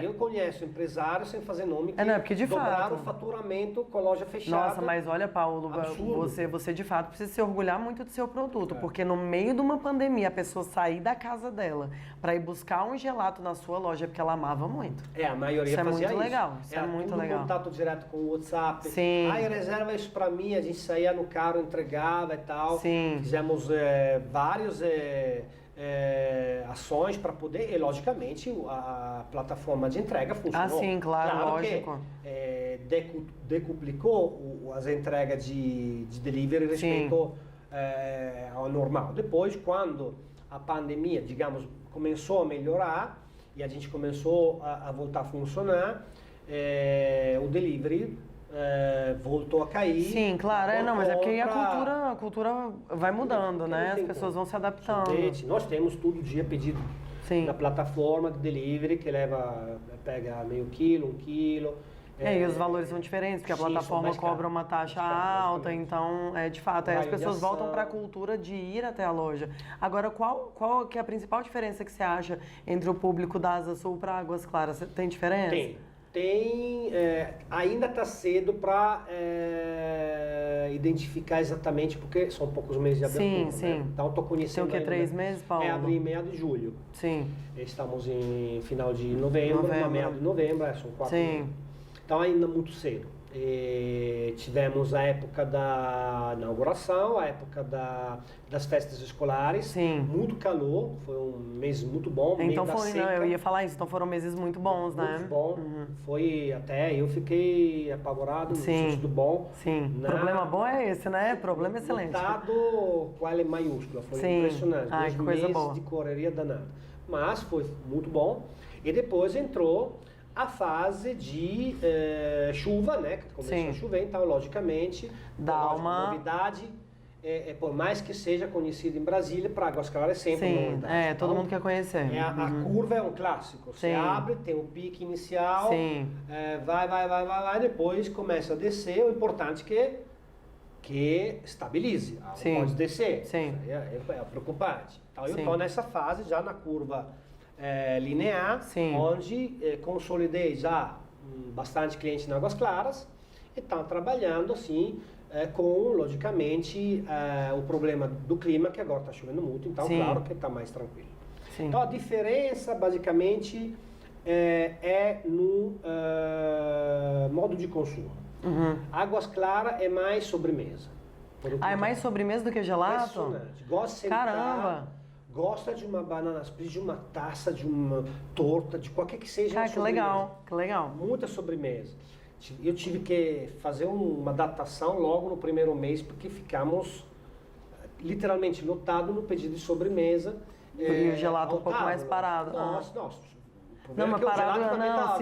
Eu conheço empresários sem fazer nome que porque de dobraram fato, o faturamento com a loja fechada. Nossa, mas olha, Paulo, você de fato precisa se orgulhar muito do seu produto, porque no meio de uma pandemia, a pessoa sair da casa dela para ir buscar um gelato na sua loja, porque ela amava muito. A maioria fazia isso. Isso é muito legal. Isso é muito legal. Contato direto com o WhatsApp. Sim. Reserva isso para mim, a gente saía no carro, entregava e tal. Sim. Fizemos várias ações para poder, e logicamente a plataforma de entrega funcionou. Sim, claro, lógico. Que, decuplicou as entregas de delivery respeito ao normal. Depois, quando a pandemia, digamos, começou a melhorar e a gente começou a voltar a funcionar, o delivery voltou a cair. Sim, claro, mas é porque aí a cultura vai mudando, né? As pessoas vão se adaptando. Nós temos todo dia pedido na plataforma de delivery que pega meio quilo, 1 quilo. E os valores são diferentes, porque a plataforma cobra uma taxa alta, então, de fato, as pessoas voltam para a cultura de ir até a loja. Agora, qual que é a principal diferença que você acha entre o público da Asa Sul para Águas Claras? Tem diferença? Tem, ainda está cedo para identificar exatamente, porque são poucos meses de abertura. Sim. Né? Então, estou conhecendo. Tem o que, 3 meses, Paulo? Abril e meio de julho. Sim. Estamos em final de novembro. Meado de novembro, são 4 meses. Então, ainda muito cedo. E tivemos a época da inauguração, a época das festas escolares. Sim. Muito calor, foi um mês muito bom. Então foi, não, eu ia falar isso, então foram meses muito bons, né? Muito bom. Foi até, eu fiquei apavorado, Sim. tudo bom. Sim. Problema bom é esse, né? Problema excelente. Lotado com L maiúscula, foi impressionante. Ai, que coisa boa. De correria danada. Mas foi muito bom. E depois entrou a fase de chuva, né? Que começou a chover, então, logicamente, dá uma novidade. Por mais que seja conhecido em Brasília, para Águas Claras é sempre uma novidade. Todo mundo quer conhecer. A curva é um clássico. Você abre, tem o pique inicial, vai, depois começa a descer. O importante é que estabilize. Pode descer. Sim. É preocupante. Então, eu estou nessa fase, já na curva linear, onde consolidei já bastante cliente em Águas Claras e estão trabalhando assim com, logicamente, o problema do clima, que agora está chovendo muito, então claro que está mais tranquilo. Então a diferença basicamente é no modo de consumo. Águas Claras é mais sobremesa. É mais sobremesa do que gelato? Impressionante. Gosta de sentar. Caramba! Gosta de uma banana split, de uma taça, de uma torta, de qualquer que seja. Que legal, que legal. Muita sobremesa. Eu tive que fazer uma adaptação logo no primeiro mês, porque ficamos literalmente lotados no pedido de sobremesa. E o gelato um pouco mais parado. Nossa. Não, mas parado não,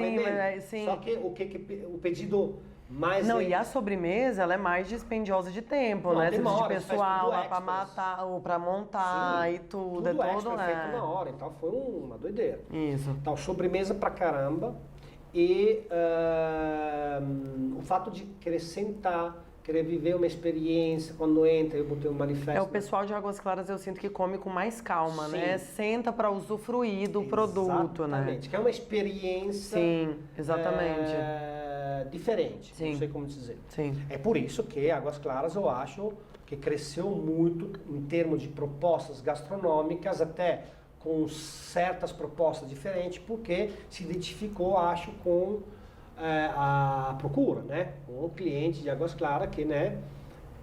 sim. Só que o pedido mais... Não, e a sobremesa, ela é mais dispendiosa de tempo, né? Você precisa de pessoal lá pra matar, ou pra montar e tudo. Tudo extra, feito na hora, então foi uma doideira. Isso. Então, sobremesa pra caramba. E o fato de querer sentar, querer viver uma experiência, quando entra, eu botei um manifesto. O pessoal de Águas Claras eu sinto que come com mais calma, né? Senta para usufruir do produto, né? Exatamente, que é uma experiência... Sim, exatamente. Diferente, não sei como dizer. É por isso que Águas Claras eu acho que cresceu muito em termos de propostas gastronômicas, até com certas propostas diferentes, porque se identificou, acho, com a procura, né? Com o cliente de Águas Claras que, né,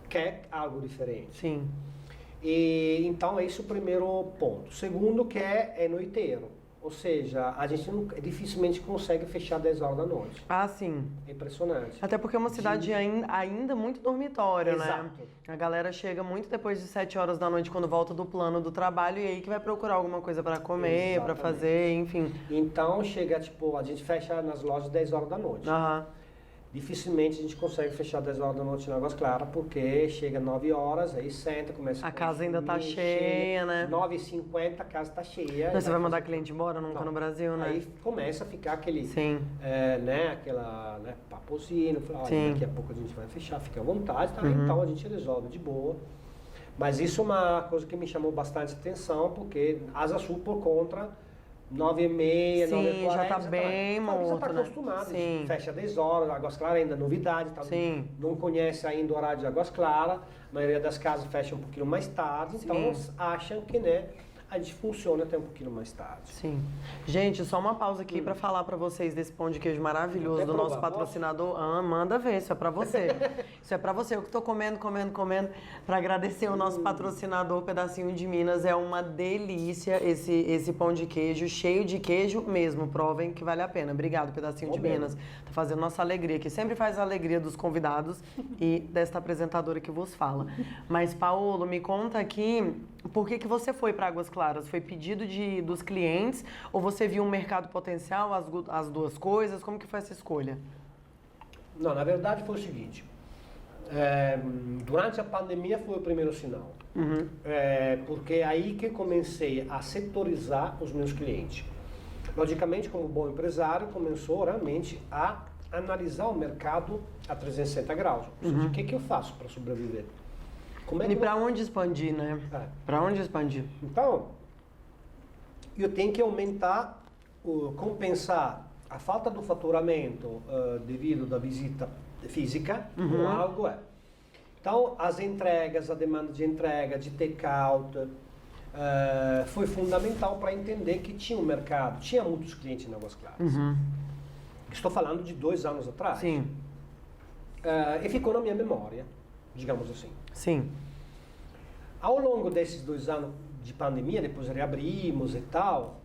quer algo diferente. Sim. E então esse é o primeiro ponto. Segundo, que é noiteiro. Ou seja, a gente dificilmente consegue fechar 10 horas da noite. Ah, sim. É impressionante. Até porque é uma cidade ainda muito dormitório, Exato. né? A galera chega muito depois de 7 horas da noite, quando volta do plano do trabalho, e aí que vai procurar alguma coisa para comer, para fazer, enfim. Então chega, tipo, a gente fecha nas lojas 10 horas da noite. Dificilmente a gente consegue fechar 10 horas da noite em Águas Claras, porque chega 9 horas, aí senta, começa a casa ainda tá cheia, né? 9h50 a casa tá cheia. Mas você vai mandar cliente embora? Nunca no Brasil, né? Aí começa a ficar aquele, papozinho, olha, daqui a pouco a gente vai fechar, fica à vontade, tá? Então a gente resolve de boa. Mas isso é uma coisa que me chamou bastante atenção, porque Asa Sul, por conta, 9h30, 9h40, já tá bem morto, você tá acostumado, fecha 10 horas, Águas Claras ainda é novidade, não conhece ainda o horário de Águas Claras, a maioria das casas fecha um pouquinho mais tarde, então acham que, né, a gente funciona até um pouquinho mais tarde. Sim. Gente, só uma pausa aqui para falar para vocês desse pão de queijo maravilhoso do nosso patrocinador. Manda ver, isso é para você. Isso é para você. Eu que tô comendo, para agradecer o nosso patrocinador, Pedacinho de Minas. É uma delícia esse pão de queijo, cheio de queijo mesmo. Provem que vale a pena. Obrigado, Pedacinho de Minas. Tá fazendo nossa alegria aqui. Sempre faz a alegria dos convidados e desta apresentadora que vos fala. Mas, Paulo, me conta aqui, por que você foi para Águas Claras? Foi pedido dos clientes ou você viu um mercado potencial, as duas coisas? Como que foi essa escolha? Não, na verdade foi o seguinte. Durante a pandemia foi o primeiro sinal. Porque é aí que comecei a setorizar os meus clientes. Logicamente, como bom empresário, começou realmente a analisar o mercado a 360 graus. Ou seja, o que eu faço para sobreviver? E para onde expandir, né? Para onde expandir? Então, eu tenho que aumentar, compensar a falta do faturamento devido da visita física com algo. Então, as entregas, a demanda de entrega, de take-out, foi fundamental para entender que tinha um mercado, tinha muitos clientes em Águas Claras. Estou falando de 2 anos atrás. Sim. e ficou na minha memória, digamos assim. Sim. Ao longo desses 2 anos de pandemia, depois reabrimos e tal,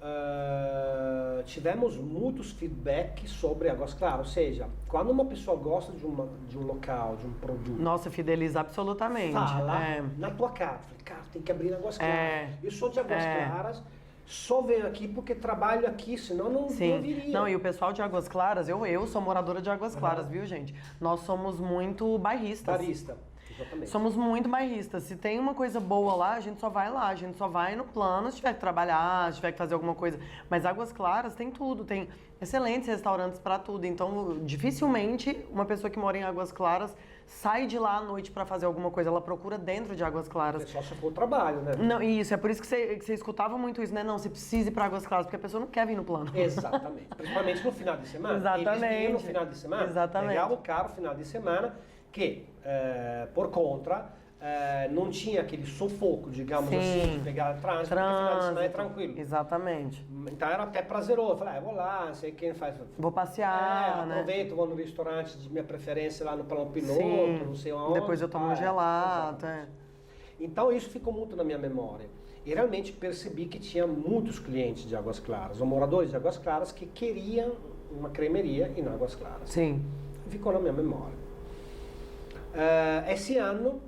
tivemos muitos feedbacks sobre Águas Claras. Ou seja, quando uma pessoa gosta de um local, de um produto... Nossa, fideliza absolutamente. Fala na tua cara. Falei, cara, tem que abrir Águas Claras. Eu sou de Águas Claras, só venho aqui porque trabalho aqui, senão não viria. Não, e o pessoal de Águas Claras, eu sou moradora de Águas Claras, viu, gente? Nós somos muito bairristas. Barista. Exatamente. Somos muito bairristas. Se tem uma coisa boa lá, a gente só vai lá. A gente só vai no plano se tiver que trabalhar, se tiver que fazer alguma coisa. Mas Águas Claras tem tudo. Tem excelentes restaurantes para tudo. Então, dificilmente uma pessoa que mora em Águas Claras sai de lá à noite para fazer alguma coisa. Ela procura dentro de Águas Claras. É só se for o trabalho, né? Não, isso. É por isso que você escutava muito isso, né? Não, você precisa ir para Águas Claras, porque a pessoa não quer vir no plano. Exatamente. Principalmente no final de semana. Exatamente. Eles vinham no final de semana. Exatamente. Pegava o carro no final de semana, que, por contra, não tinha aquele sufoco, digamos assim, de pegar trânsito, porque no final de semana é tranquilo. Exatamente. Então era até prazeroso. Eu falei, vou lá, não sei quem faz. Vou passear, né? Aproveito, vou no restaurante de minha preferência lá no Plano Piloto, Sim. não sei onde. Depois eu tomo um gelato. Então isso ficou muito na minha memória. E realmente percebi que tinha muitos clientes de Águas Claras, ou moradores de Águas Claras, que queriam uma cremeria em Águas Claras. Sim. Ficou na minha memória. Esse ano,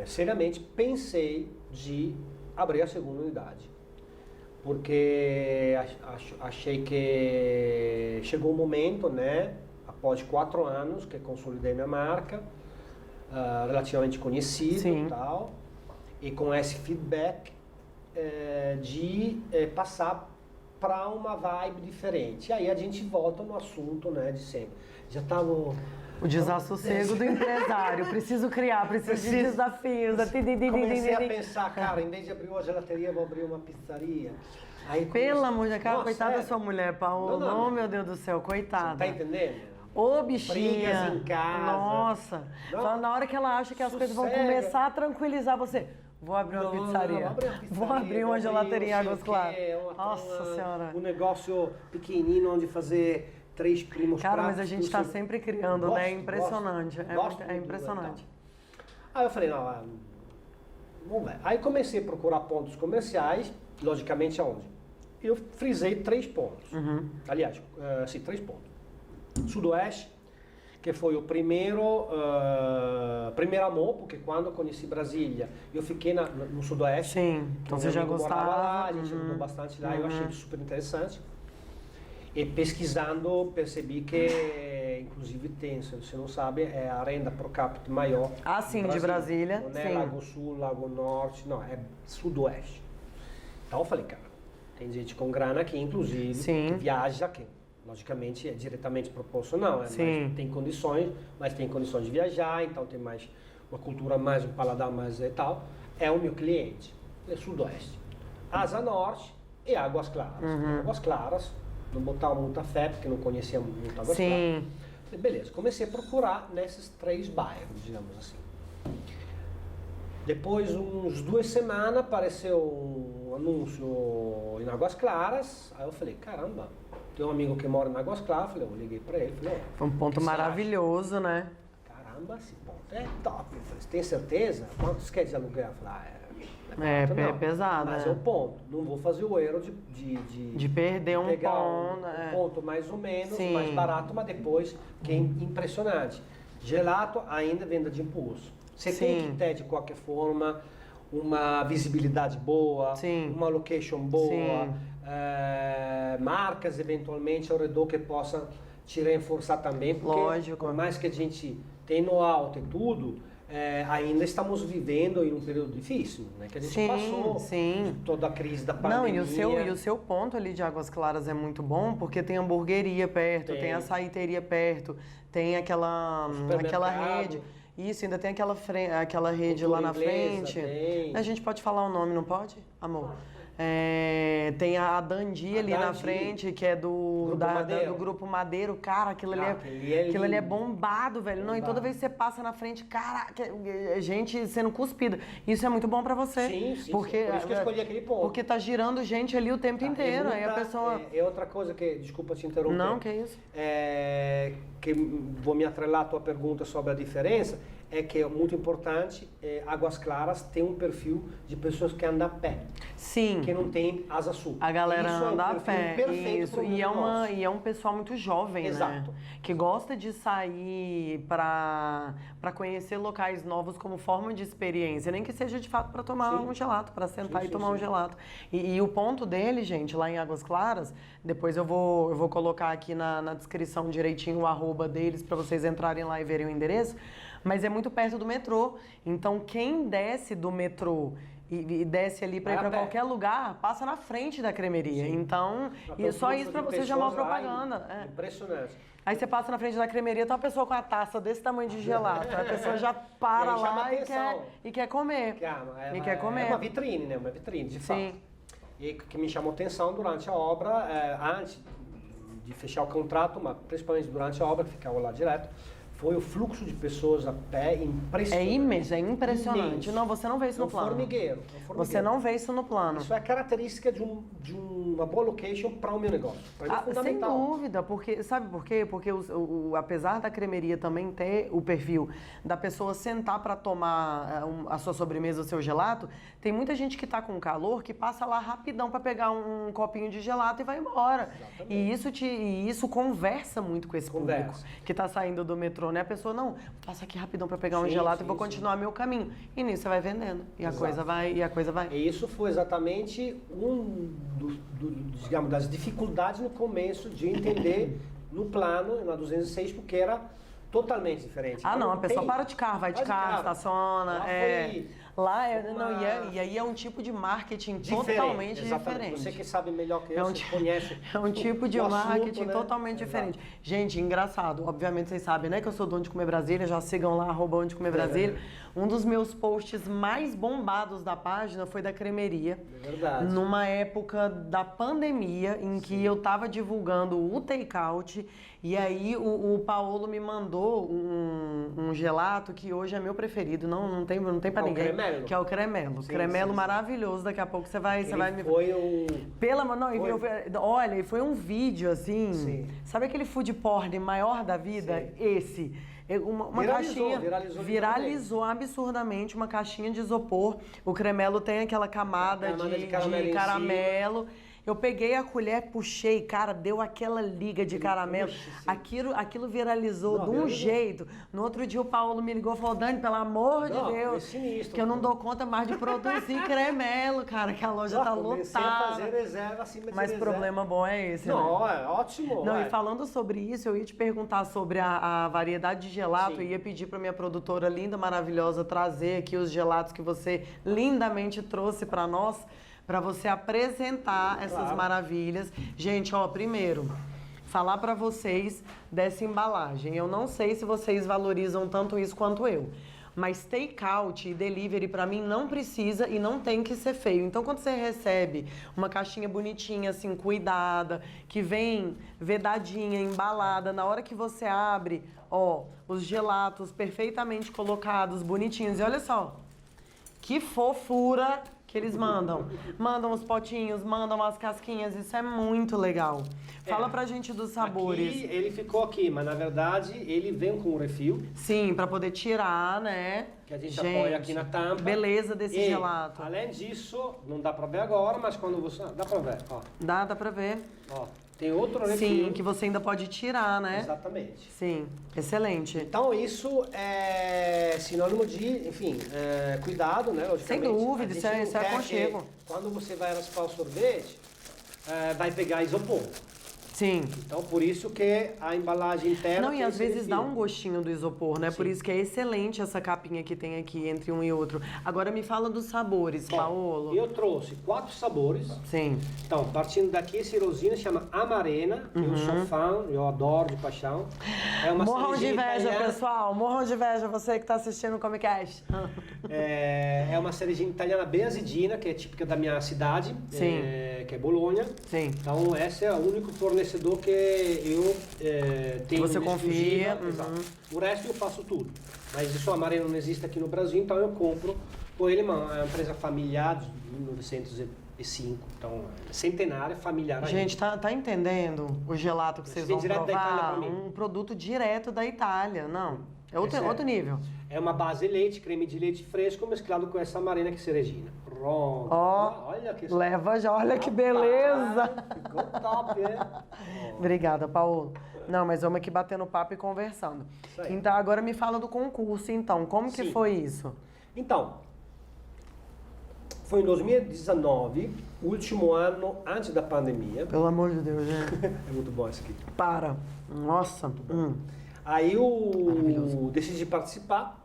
seriamente pensei de abrir a segunda unidade, porque achei que chegou o momento, né, após 4 anos que consolidei minha marca, relativamente conhecido e tal, e com esse feedback de passar para uma vibe diferente. E aí a gente volta no assunto, né, de sempre. Já tá no... O desassossego do empresário. Preciso criar, preciso de desafios. Comecei a pensar, cara, em vez de abrir uma gelateria, vou abrir uma pizzaria. Aí Pelo amor de Deus, coitada da sua mulher, Paulo. Não. Oh, meu Deus do céu, coitada. Você tá entendendo? Ô, bichinha. Brigas em casa. Nossa. Na hora que ela acha que as coisas vão começar a tranquilizar você. Vou abrir uma pizzaria. Vou abrir uma gelateria em Águas Claras. Nossa Senhora. Um negócio pequenininho onde fazer 3 primos. Cara, mas a gente tá sempre criando, né? É impressionante. É impressionante. Aí eu falei, não, vamos ver. Aí comecei a procurar pontos comerciais, logicamente aonde? Eu frisei 3 pontos. Aliás, 3 pontos. Sudoeste, que foi o primeiro amor, porque quando eu conheci Brasília, eu fiquei no Sudoeste. Sim, então você já gostava. Lá, a gente mudou bastante lá, eu achei super interessante. E pesquisando, percebi que, inclusive, tem, se você não sabe, é a renda per capita maior. Ah, sim, de Brasília. Não é Lago Sul, Lago Norte, não, é Sudoeste. Então eu falei, cara, tem gente com grana aqui, inclusive, que viaja aqui. Logicamente é diretamente proporcional, mas tem condições, de viajar, então tem mais uma cultura mais, um paladar mais e tal. É o meu cliente, é Sudoeste. Asa Norte e Águas Claras. Águas Claras, não botar muita fé, porque não conhecia muito Águas Claras. Falei, beleza, comecei a procurar nesses 3 bairros, digamos assim. Depois, uns 2 semanas, apareceu um anúncio em Águas Claras. Aí eu falei, caramba, tem um amigo que mora em Águas Claras. Eu liguei pra ele, falei, foi um ponto maravilhoso, né? Caramba, esse ponto é top. Eu falei, você tem certeza? Quantos quer de aluguel? Eu falei, é pesado. Mas é o ponto. Não vou fazer o erro de perder um pegar ponto. Um ponto mais ou menos, mais barato, mas depois que é impressionante. Gelato ainda venda de impulso. Você tem que ter, de qualquer forma, uma visibilidade boa, uma location boa, marcas eventualmente ao redor que possam te reforçar também, porque por mais que a gente tenha no alto e tudo, ainda estamos vivendo em um período difícil, né? Que a gente passou toda a crise da pandemia. Não, e o seu ponto ali de Águas Claras é muito bom, porque tem hamburgueria perto, tem açaiteria perto, tem aquela rede. Isso, ainda tem aquela rede lá na frente. Tem. A gente pode falar o nome, não pode, amor? Tem a Dandi ali na frente, que é do Grupo Madeiro. Cara, aquilo ali é bombado, velho. Não, e toda vez que você passa na frente, cara, gente sendo cuspida. Isso é muito bom pra você. Sim. Porque, por isso que eu escolhi aquele ponto. Porque tá girando gente ali o tempo inteiro. Aí a pessoa... outra coisa que... Desculpa te interromper. Não, que isso. Que vou me atrelar à tua pergunta sobre a diferença, é que é muito importante, Águas Claras tem um perfil de pessoas que andam a pé. Sim. Que não tem asa sul. A galera anda a pé. Isso. E é um pessoal muito jovem, Exato. né? Que gosta de sair pra conhecer locais novos como forma de experiência. Nem que seja de fato pra tomar um gelato, pra sentar e tomar um gelato. E o ponto dele, gente, lá em Águas Claras, depois eu vou colocar aqui na descrição direitinho o arroba deles pra vocês entrarem lá e verem o endereço. Mas é muito perto do metrô. Então quem desce do metrô e desce ali para ir para qualquer lugar, passa na frente da cremeria. Sim. Então, só isso para você já é uma propaganda. Impressionante. Aí você passa na frente da cremeria, tá uma pessoa com a taça desse tamanho de gelato. A pessoa já para lá e quer comer. Quer comer. É uma vitrine, né? Uma vitrine, de fato. Sim. E que me chamou atenção durante a obra, antes de fechar o contrato, mas principalmente durante a obra, que ficava lá direto, foi o fluxo de pessoas a pé impressionante. É impressionante. Não, você não vê isso no plano. Formigueiro. Você não vê isso no plano. Isso é característica de uma boa location para o meu negócio. Para mim é fundamental. Sem dúvida, porque sabe por quê? Porque apesar da cremeria também ter o perfil da pessoa sentar para tomar a sua sobremesa, o seu gelato, tem muita gente que tá com calor que passa lá rapidão para pegar um copinho de gelato e vai embora. Exatamente. E isso conversa muito com esse público que tá saindo do metrô. Né? A pessoa, não, passa aqui rapidão para pegar um gelato e vou continuar meu caminho. E nisso você vai vendendo. E a coisa vai. E isso foi exatamente digamos, das dificuldades no começo de entender no plano, na 206, porque era totalmente diferente. Não, a pessoa para de carro, vai de carro, estaciona. E aí é um tipo de marketing totalmente diferente. Você que sabe melhor que eu, você conhece. É um tipo de marketing assunto, né? totalmente diferente. Gente, engraçado, obviamente vocês sabem, né, que eu sou do Onde Comer Brasília, já sigam lá, @Onde Comer Brasília. Um dos meus posts mais bombados da página foi da cremeria. É verdade. Numa época da pandemia, em que eu tava divulgando o take-out, e aí o Paolo me mandou um gelato que hoje é meu preferido, não tem pra ninguém. Cremelo. Que é o cremelo. Cremelo maravilhoso, daqui a pouco você vai me... Foi um... Olha, e foi um vídeo assim, Sim. Sabe aquele food porn maior da vida? Sim. Esse. Uma caixinha viralizou absurdamente, uma caixinha de isopor. O cremelo tem aquela camada de caramelo. Eu peguei a colher, puxei, cara, deu aquela liga de caramelo. Aquilo viralizou de um jeito. No outro dia o Paulo me ligou e falou, Dani, pelo amor de Deus, sinistro, que eu não dou conta mais de produzir cremelo, cara, que a loja tá lotada. A fazer reserva acima de Mas reserva. problema bom é esse, não, né? É ótimo. Não, e falando sobre isso, eu ia te perguntar sobre a variedade de gelato. Eu ia pedir pra minha produtora linda, maravilhosa, trazer aqui os gelatos que você lindamente trouxe pra nós, para você apresentar essas maravilhas. Gente, primeiro, falar para vocês dessa embalagem. Eu não sei se vocês valorizam tanto isso quanto eu, mas take-out e delivery para mim não precisa e não tem que ser feio. Então, quando você recebe uma caixinha bonitinha, assim, cuidada, que vem vedadinha, embalada, na hora que você abre, os gelatos perfeitamente colocados, bonitinhos. E olha só, que fofura que eles mandam. Mandam os potinhos, mandam as casquinhas, isso é muito legal. Fala pra gente dos sabores. Aqui, ele ficou aqui, mas na verdade ele vem com um refil. Sim, pra poder tirar, né? Que a gente apoia aqui na tampa. Beleza desse gelato. Além disso, não dá pra ver agora, mas quando você... Dá pra ver, ó. Dá pra ver. Ó, tem outro refil. Sim, que você ainda pode tirar, né? Exatamente. Sim, excelente. Então isso é sinônimo de, enfim, cuidado, né? Sem dúvida, isso é aconchego. Quando você vai raspar o sorvete, vai pegar isopor. Sim. Então, por isso que a embalagem interna... Não, e às vezes dá um gostinho do isopor, né? Sim. Por isso que é excelente essa capinha que tem aqui entre um e outro. Agora me fala dos sabores, Paolo. Eu trouxe 4 sabores. Sim. Então, partindo daqui, esse rosino chama Amarena, que eu sou fã, eu adoro de paixão. É uma morram de inveja, italiana. Pessoal. Morram de inveja, você que está assistindo o Comicast. É uma cerejinha italiana bem azedina, que é típica da minha cidade, Sim. Que é Bolonha. Sim. Então, esse é o único fornecedor que eu tenho. Você confia. O resto eu faço tudo. Mas isso, a Amarena não existe aqui no Brasil, então eu compro com ele, é uma empresa familiar de 1905, então centenária, familiar. Gente, ainda. tá entendendo o gelato que vocês vão direto da Itália provar? pra mim. Um produto direto da Itália, não. É outro nível. É uma base de leite, creme de leite fresco, mesclado com essa Amarena que cerejina. Pronto. Ó, olha que leva já, olha que beleza. Ficou top, né? Obrigada, Paolo. Não, mas vamos aqui batendo papo e conversando. Então, agora me fala do concurso, então. Como que foi isso? Então, foi em 2019, último ano antes da pandemia. Pelo amor de Deus, gente. É muito bom isso aqui. Para. Nossa. Aí eu decidi participar.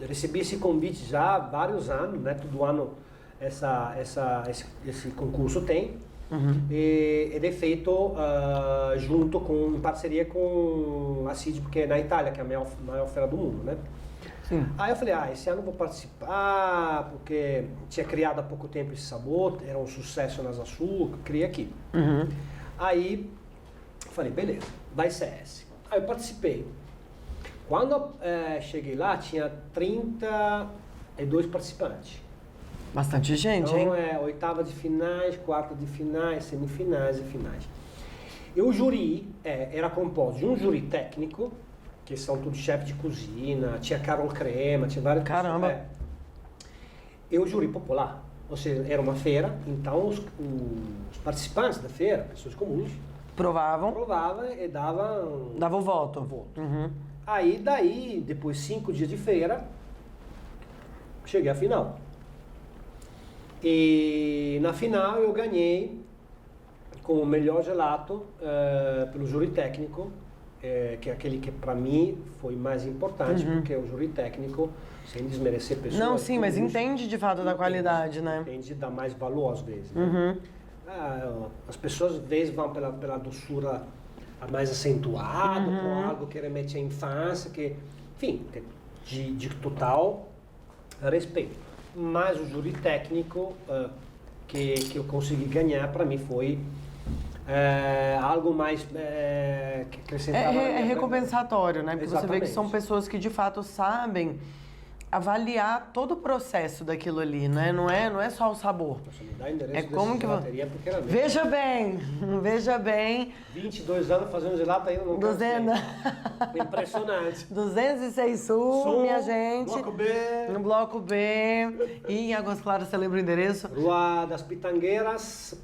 Recebi esse convite já há vários anos, né? Todo ano esse concurso tem. E ele é feito em parceria com a CID, porque é na Itália, que é a maior feira do mundo, né? Sim. Aí eu falei, esse ano eu vou participar, porque tinha criado há pouco tempo esse sabor, era um sucesso nas açúcar, criei aqui. Aí eu falei, beleza, vai ser esse. Aí eu participei. Quando eu cheguei lá, tinha 32 participantes. Bastante gente, então, hein? Oitava de finais, quarta de finais, semifinais e finais. E o júri era composto de um júri técnico, que são todos chefes de cozinha, tinha Carol Crema, tinha várias pessoas. Caramba! E o júri popular, ou seja, era uma feira, então os participantes da feira, pessoas comuns, provavam e davam o voto. Aí daí, depois 5 dias de feira, cheguei à final. E na final eu ganhei como o melhor gelato pelo júri técnico, que é aquele que para mim foi mais importante, porque é o júri técnico, sem desmerecer pessoas. Não, sim, mas entende de fato da qualidade, né? Entende, dá mais valor às vezes. Né? As pessoas às vezes vão pela doçura mais acentuada, por algo que remete à infância, que, enfim, de total respeito. Mas o júri técnico que eu consegui ganhar, para mim, foi algo mais que acrescentava. É recompensatório, né? Porque Exatamente. você vê que são pessoas que de fato sabem avaliar todo o processo daquilo ali, né? Não é só o sabor. Nossa, me dá endereço É como que porque era veja bem. 22 anos fazendo gelato ainda não 200. Impressionante. 206 Sul, minha gente. Bloco B. No bloco B. E em Águas Claras, você lembra o endereço? Rua das Pitangueiras,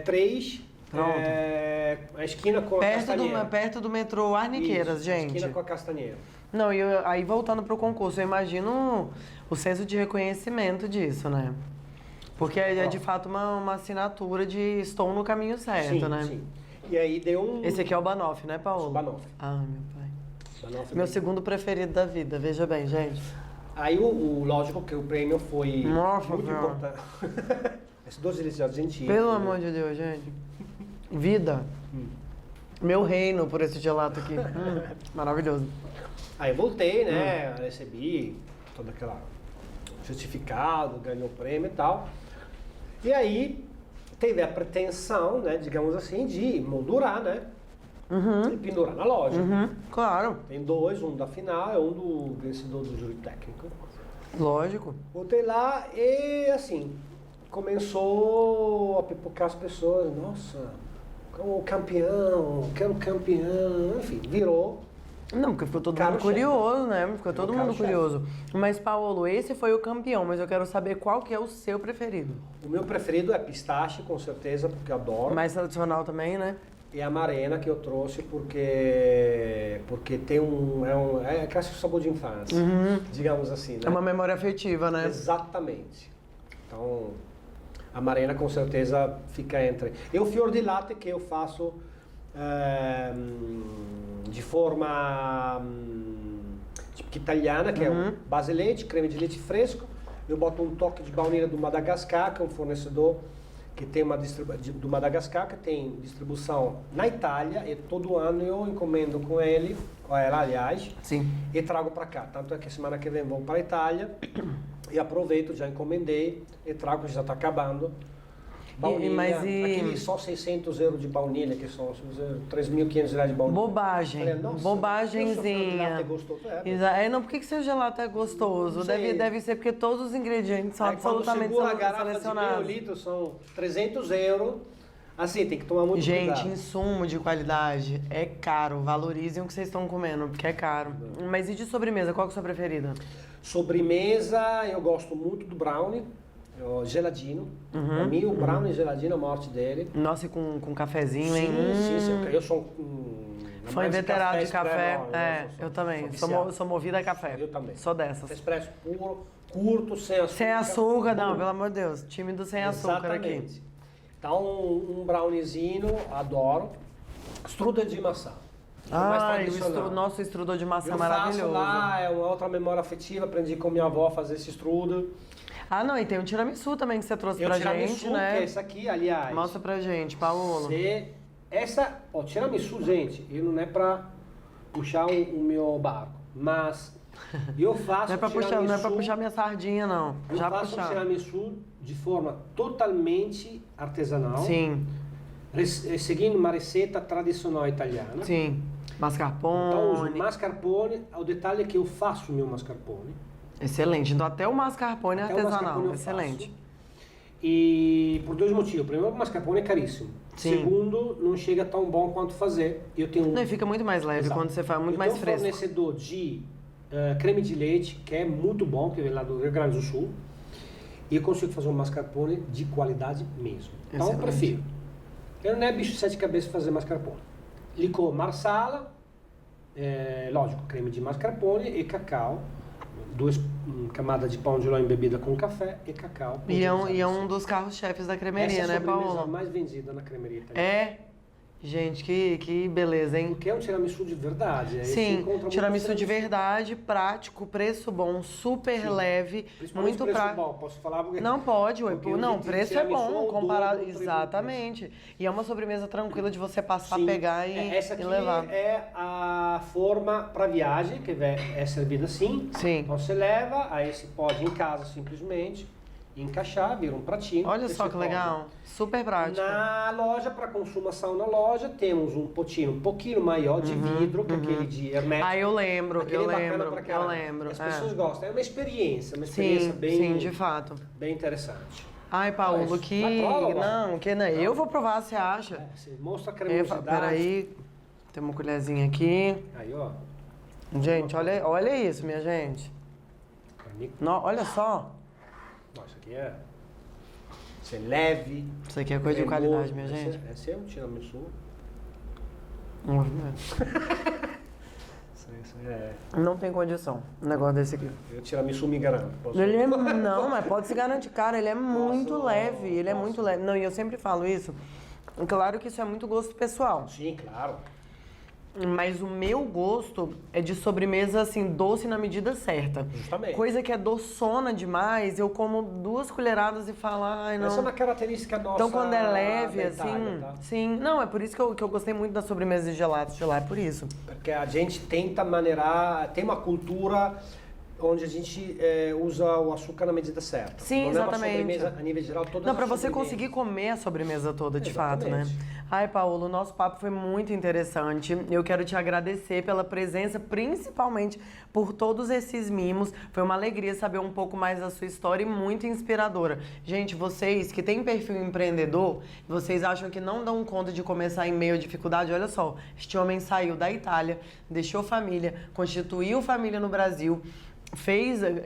3. Pronto. A esquina com a Castanheira. Perto do metrô Arniqueiras, Isso, gente. esquina com a Castanheira. Não, e aí voltando pro concurso, eu imagino o senso de reconhecimento disso, né? Porque é de fato uma assinatura de estou no caminho certo, né? Sim. E aí deu um... Esse aqui é o Banoff, né, Paolo? Banoff. Ah, meu pai. Banoff Meu segundo preferido da vida, veja bem, gente. Aí lógico que o prêmio foi muito importante. Esses dois eles argentinos. Pelo amor de Deus, gente. Vida. Meu reino por esse gelato aqui. Maravilhoso. Aí eu voltei, né? Recebi todo aquele certificado, ganhou o prêmio e tal. E aí teve a pretensão, né, digamos assim, de moldurar, né? E pendurar na loja. Claro. Tem dois, um da final e um do vencedor do júri técnico. Lógico. Voltei lá e assim, começou a pipocar as pessoas. Nossa, como campeão, quero campeão, enfim, virou. Não, porque ficou todo mundo curioso, né? Ficou todo mundo curioso. Mas, Paolo, esse foi o campeão, mas eu quero saber qual que é o seu preferido. O meu preferido é pistache, com certeza, porque eu adoro. Mais tradicional também, né? E a Amarena que eu trouxe porque tem é clássico sabor de infância, digamos assim, né? É uma memória afetiva, né? Exatamente. Então, a Marina com certeza fica entre. E o fior di latte que eu faço de forma tipo italiana, que é base leite, creme de leite fresco. Eu boto um toque de baunilha do Madagascar, que é um fornecedor que tem do Madagascar, que tem distribuição na Itália, e todo ano eu encomendo com ele, com ela, aliás, sim, e trago para cá. Tanto é que semana que vem vou para a Itália e aproveito, já encomendei e trago, já está acabando. Baunilha, aquele só 600 euros de baunilha, que são 3.500 reais de baunilha. Bobagem, falei, bobagemzinha. Não, por que seu gelato é gostoso? Deve ser porque todos os ingredientes são absolutamente selecionados. A garrafa de meio litro são 300 euros. Assim, tem que tomar muito cuidado. Gente, insumo de qualidade é caro. Valorizem o que vocês estão comendo, porque é caro. Mas e de sobremesa, qual que é a sua preferida? Sobremesa, eu gosto muito do brownie. Geladinho. Pra mim, o brownie geladinho é a morte dele. Nossa, e com cafezinho, hein? Sim. Eu sou fã inveterado de café. Eu também. Sou movida a café. Eu também. Sou dessas. Expresso puro, curto, sem açúcar. Sem açúcar, não, pelo amor de Deus. Time do sem açúcar aqui. Então, um browniezinho, adoro. Strudel de maçã. Nosso strudel de maçã é maravilhoso. Eu faço lá, é uma outra memória afetiva. Aprendi com minha avó a fazer esse strudel. Não, e tem o tiramisu também que você trouxe pra gente, né? Que é esse aqui, aliás. Mostra pra gente, Paulo. Tiramisu, gente, ele não é pra puxar o meu barco, mas eu faço não é pra puxar minha sardinha, não. Eu faço o tiramisu de forma totalmente artesanal. Sim. Seguindo uma receita tradicional italiana. Sim. Mascarpone. Então, uso mascarpone. O detalhe é que eu faço o meu mascarpone. Excelente. Então até o mascarpone é artesanal. Excelente. E por dois motivos. Primeiro, o mascarpone é caríssimo. Sim. Segundo, não chega tão bom quanto fazer. Não, e fica muito mais leve. Exato. Quando você faz, muito mais fresco. Eu tenho um fornecedor de creme de leite, que é muito bom, que é lá do Rio Grande do Sul. E eu consigo fazer um mascarpone de qualidade mesmo. Então eu prefiro. Eu não é bicho de sete cabeças fazer mascarpone. Licor marsala, lógico, creme de mascarpone e cacau. 2 camadas de pão de ló embebida com café e cacau. E é um dos carros-chefes da cremeria, né, Paulo? Essa é a mais vendida na cremeria italiana. É? Gente, que beleza, hein? Porque é um tiramisu de verdade. Sim, tiramisu de verdade, prático, preço bom, super leve, muito prático. Bom, posso falar? Porque... Não pode, não, preço é bom comparado. Exatamente. E é uma sobremesa tranquila de você passar, pegar e levar. Essa aqui é a forma para viagem, que é servida assim. Sim. Então você leva, aí você pode em casa simplesmente encaixar, vira um pratinho. Olha só que legal, super prático. Na loja, para consumação na loja, temos um potinho um pouquinho maior de vidro, que é aquele de hermético. Eu lembro. As pessoas gostam, é uma experiência bem... Sim, de fato. Bem interessante. Ai, Paulo, eu vou provar, você acha? Você mostra a cremosidade. Peraí, tem uma colherzinha aqui. Aí, ó. Gente, olha isso, minha gente. Olha só. Isso aqui é leve. Isso aqui é coisa de qualidade, minha gente. Esse é um tiramisu. Não tem condição um negócio desse aqui. Eu tiramisu me garanto. Não, mas pode se garantir, cara. Ele é muito leve. Ele é muito leve. Não, e eu sempre falo isso. Claro que isso é muito gosto pessoal. Sim, claro. Mas o meu gosto é de sobremesa, assim, doce na medida certa. Justamente. Coisa que é doçona demais, eu como 2 colheradas e falo, ai, não. Essa é uma característica nossa. Então, quando é leve, Itália, assim, tá? Sim. Não, é por isso que eu gostei muito da sobremesa de gelato de lá, é por isso. Porque a gente tenta maneirar, tem uma cultura onde a gente usa o açúcar na medida certa. Sim, exatamente. Não é uma sobremesa a nível geral, todas Não, para você conseguir comer a sobremesa toda, de fato, né? Ai, Paulo, o nosso papo foi muito interessante. Eu quero te agradecer pela presença, principalmente por todos esses mimos. Foi uma alegria saber um pouco mais da sua história e muito inspiradora. Gente, vocês que têm perfil empreendedor, vocês acham que não dão conta de começar em meio à dificuldade? Olha só, este homem saiu da Itália, deixou família, constituiu família no Brasil,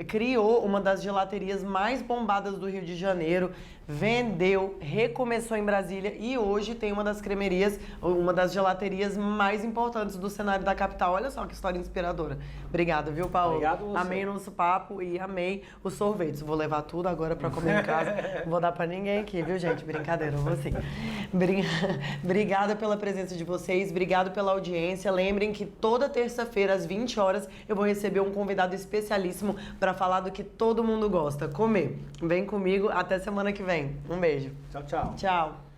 criou uma das gelaterias mais bombadas do Rio de Janeiro, vendeu, recomeçou em Brasília e hoje tem uma das cremerias, uma das gelaterias mais importantes do cenário da capital. Olha só que história inspiradora. Obrigada, viu, Paulo? Obrigado você. Amei o nosso papo e amei os sorvetes. Vou levar tudo agora pra comer em casa. Não vou dar pra ninguém aqui, viu, gente? Brincadeira, eu vou sim. Obrigada pela presença de vocês, obrigado pela audiência. Lembrem que toda terça-feira, às 20 horas, eu vou receber um convidado especialíssimo pra falar do que todo mundo gosta, comer. Vem comigo, até semana que vem. Um beijo. Tchau, tchau. Tchau.